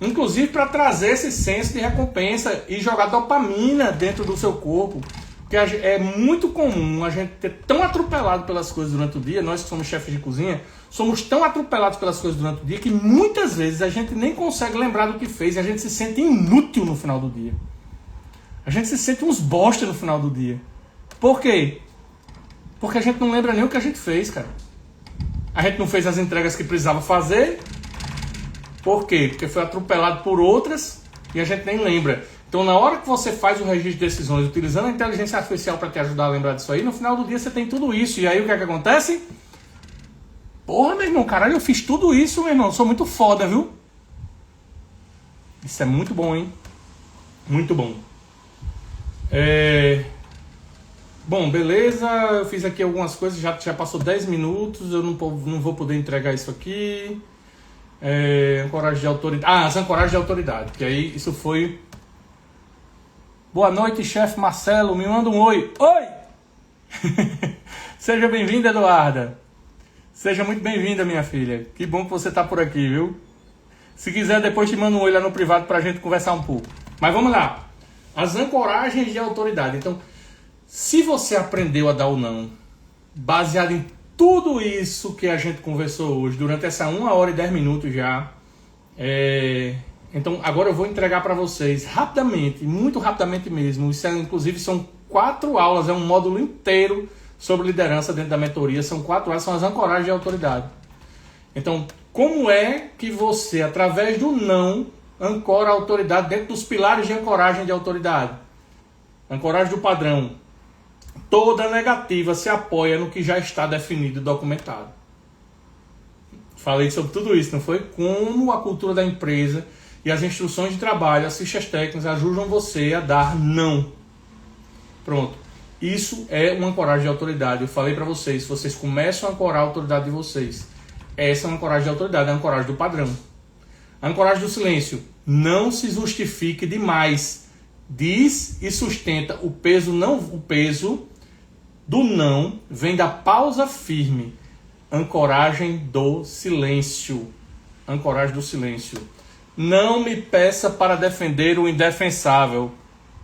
Inclusive para trazer esse senso de recompensa e jogar dopamina dentro do seu corpo. Porque é muito comum a gente ter tão atropelado pelas coisas durante o dia, nós que somos chefes de cozinha, somos tão atropelados pelas coisas durante o dia que muitas vezes a gente nem consegue lembrar do que fez e a gente se sente inútil no final do dia. A gente se sente uns bosta no final do dia. Por quê? Porque a gente não lembra nem o que a gente fez, cara. A gente não fez as entregas que precisava fazer. Por quê? Porque foi atropelado por outras e a gente nem lembra. Então, na hora que você faz o registro de decisões utilizando a inteligência artificial para te ajudar a lembrar disso aí, no final do dia você tem tudo isso. E aí o que é que acontece? Porra, meu irmão, caralho, eu fiz tudo isso, meu irmão. Eu sou muito foda, viu? Isso é muito bom, hein? Muito bom. Bom, beleza. Eu fiz aqui algumas coisas, já passou 10 minutos. Eu não vou poder entregar isso aqui. Ancoragem de autoridade. As ancoragens de autoridade. Que aí isso foi... Boa noite, chefe Marcelo. Me manda um oi. Oi! Seja bem-vinda, Eduarda. Seja muito bem-vinda, minha filha. Que bom que você está por aqui, viu? Se quiser, depois te manda um oi lá no privado para a gente conversar um pouco. Mas vamos lá. As ancoragens de autoridade. Então, se você aprendeu a dar o não, baseado em tudo isso que a gente conversou hoje, durante essa 1 hora e 10 minutos já, então agora eu vou entregar para vocês rapidamente, muito rapidamente mesmo. Isso inclusive são 4 aulas, é um módulo inteiro sobre liderança dentro da mentoria. São 4 aulas, são as ancoragens de autoridade. Então, como é que você, através do não, ancora a autoridade dentro dos pilares de ancoragem de autoridade? Ancoragem do padrão. Toda negativa se apoia no que já está definido e documentado. Falei sobre tudo isso, não foi? Como a cultura da empresa e as instruções de trabalho, as fichas técnicas ajudam você a dar não. Pronto. Isso é uma ancoragem de autoridade. Eu falei para vocês, vocês começam a ancorar a autoridade de vocês. Essa é uma ancoragem de autoridade, é a ancoragem do padrão. A ancoragem do silêncio. Não se justifique demais. Diz e sustenta o peso do não vem da pausa firme. Ancoragem do silêncio. Ancoragem do silêncio. Não me peça para defender o indefensável.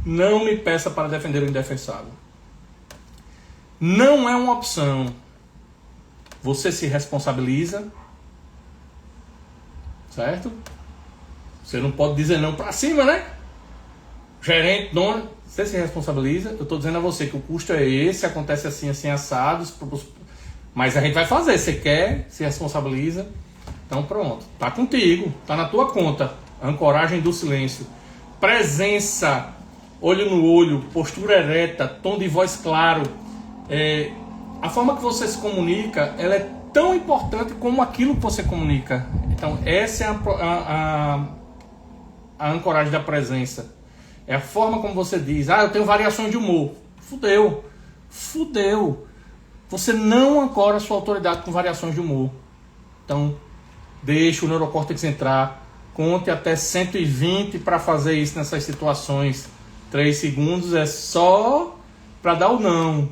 Não me peça para defender o indefensável. Não é uma opção. Você se responsabiliza. Certo? Você não pode dizer não para cima, né? Gerente, dono, você se responsabiliza. Eu estou dizendo a você que o custo é esse, acontece assim, assim, assados. Mas a gente vai fazer. Você quer, se responsabiliza. Então pronto, tá contigo, tá na tua conta. Ancoragem do silêncio. Presença, olho no olho, postura ereta, tom de voz claro. A forma que você se comunica, ela é tão importante como aquilo que você comunica. Então essa é a ancoragem da presença. É a forma como você diz. Eu tenho variações de humor. Fudeu. Você não ancora a sua autoridade com variações de humor. Então, deixa o neurocórtex entrar. Conte até 120 para fazer isso nessas situações. 3 segundos é só para dar o não.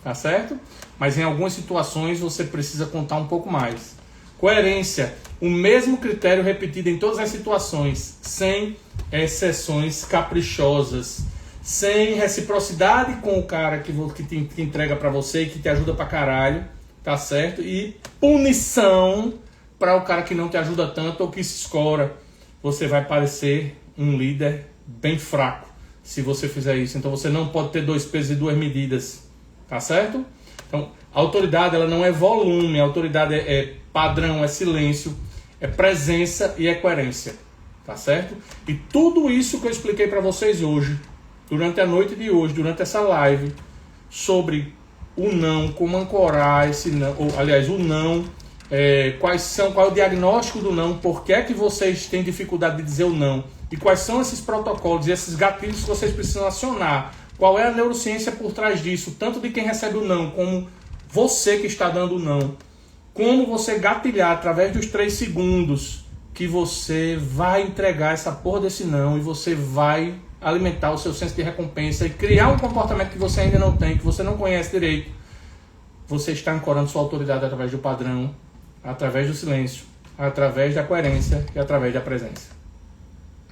Tá certo? Mas em algumas situações você precisa contar um pouco mais. Coerência. O mesmo critério repetido em todas as situações, sem exceções caprichosas, sem reciprocidade com o cara que te entrega para você e que te ajuda pra caralho, tá certo? E punição para o cara que não te ajuda tanto ou que se escora. Você vai parecer um líder bem fraco se você fizer isso. Então você não pode ter 2 pesos e 2 medidas, tá certo? Então a autoridade, ela não é volume, a autoridade é padrão, é silêncio, é presença e é coerência, tá certo? E tudo isso que eu expliquei para vocês hoje, durante a noite de hoje, durante essa live, sobre o não, como ancorar esse não, o não, qual é o diagnóstico do não, por que é que vocês têm dificuldade de dizer o não, e quais são esses protocolos e esses gatilhos que vocês precisam acionar, qual é a neurociência por trás disso, tanto de quem recebe o não, como você que está dando o não. Como você gatilhar através dos 3 segundos que você vai entregar essa porra desse não e você vai alimentar o seu senso de recompensa e criar um comportamento que você ainda não tem, que você não conhece direito. Você está ancorando sua autoridade através do padrão, através do silêncio, através da coerência e através da presença.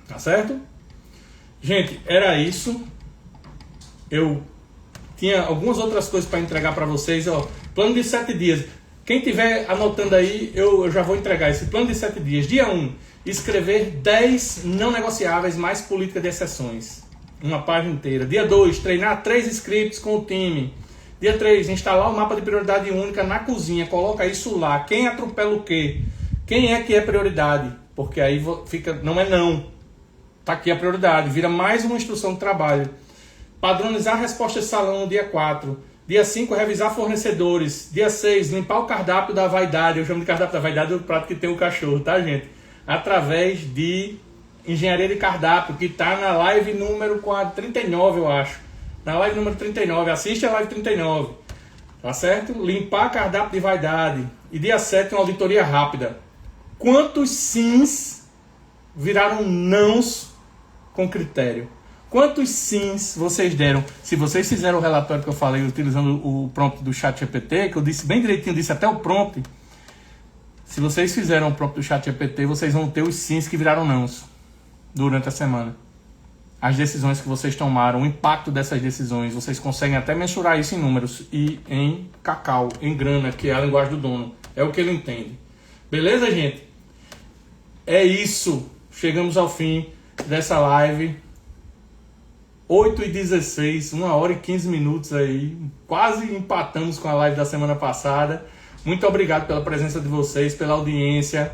Tá certo? Gente, era isso. Eu tinha algumas outras coisas para entregar para vocês. Ó, plano de 7 dias. Quem tiver anotando aí, eu já vou entregar esse plano de 7 dias. Dia 1, escrever 10 não negociáveis mais política de exceções. Uma página inteira. Dia 2, treinar 3 scripts com o time. Dia 3, instalar o mapa de prioridade única na cozinha. Coloca isso lá. Quem atropela o quê? Quem é que é prioridade? Porque aí fica, não é não. Tá aqui a prioridade. Vira mais uma instrução de trabalho. Padronizar a resposta de salão no dia 4. Dia 5, revisar fornecedores. Dia 6, limpar o cardápio da vaidade. Eu chamo de cardápio da vaidade o prato que tem o cachorro, tá, gente? Através de engenharia de cardápio, que tá na live número 39, eu acho. Na live número 39. Assiste a live 39. Tá certo? Limpar cardápio de vaidade. E dia 7, uma auditoria rápida. Quantos sims viraram nãos com critério? Quantos sims vocês deram? Se vocês fizeram o relatório que eu falei utilizando o prompt do ChatGPT, que eu disse bem direitinho, disse até o prompt. Se vocês fizeram o prompt do ChatGPT, vocês vão ter os sims que viraram nãos durante a semana. As decisões que vocês tomaram, o impacto dessas decisões, vocês conseguem até mensurar isso em números e em cacau, em grana, que é a linguagem do dono. É o que ele entende. Beleza, gente? É isso. Chegamos ao fim dessa live. 8h16, 1h15 minutos aí. Quase empatamos com a live da semana passada. Muito obrigado pela presença de vocês, pela audiência.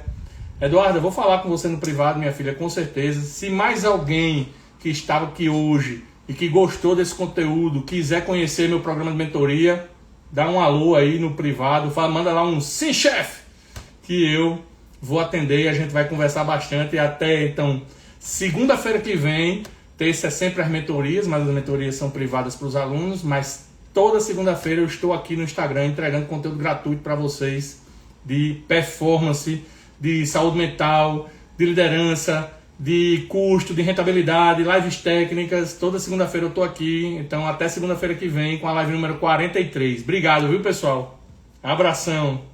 Eduardo, eu vou falar com você no privado, minha filha, com certeza. Se mais alguém que estava aqui hoje e que gostou desse conteúdo, quiser conhecer meu programa de mentoria, dá um alô aí no privado, manda lá um sim, chefe, que eu vou atender e a gente vai conversar bastante. E até então, segunda-feira que vem, terça é sempre as mentorias, mas as mentorias são privadas para os alunos, mas toda segunda-feira eu estou aqui no Instagram entregando conteúdo gratuito para vocês de performance, de saúde mental, de liderança, de custo, de rentabilidade, lives técnicas. Toda segunda-feira eu estou aqui, então até segunda-feira que vem com a live número 43. Obrigado, viu, pessoal? Abração!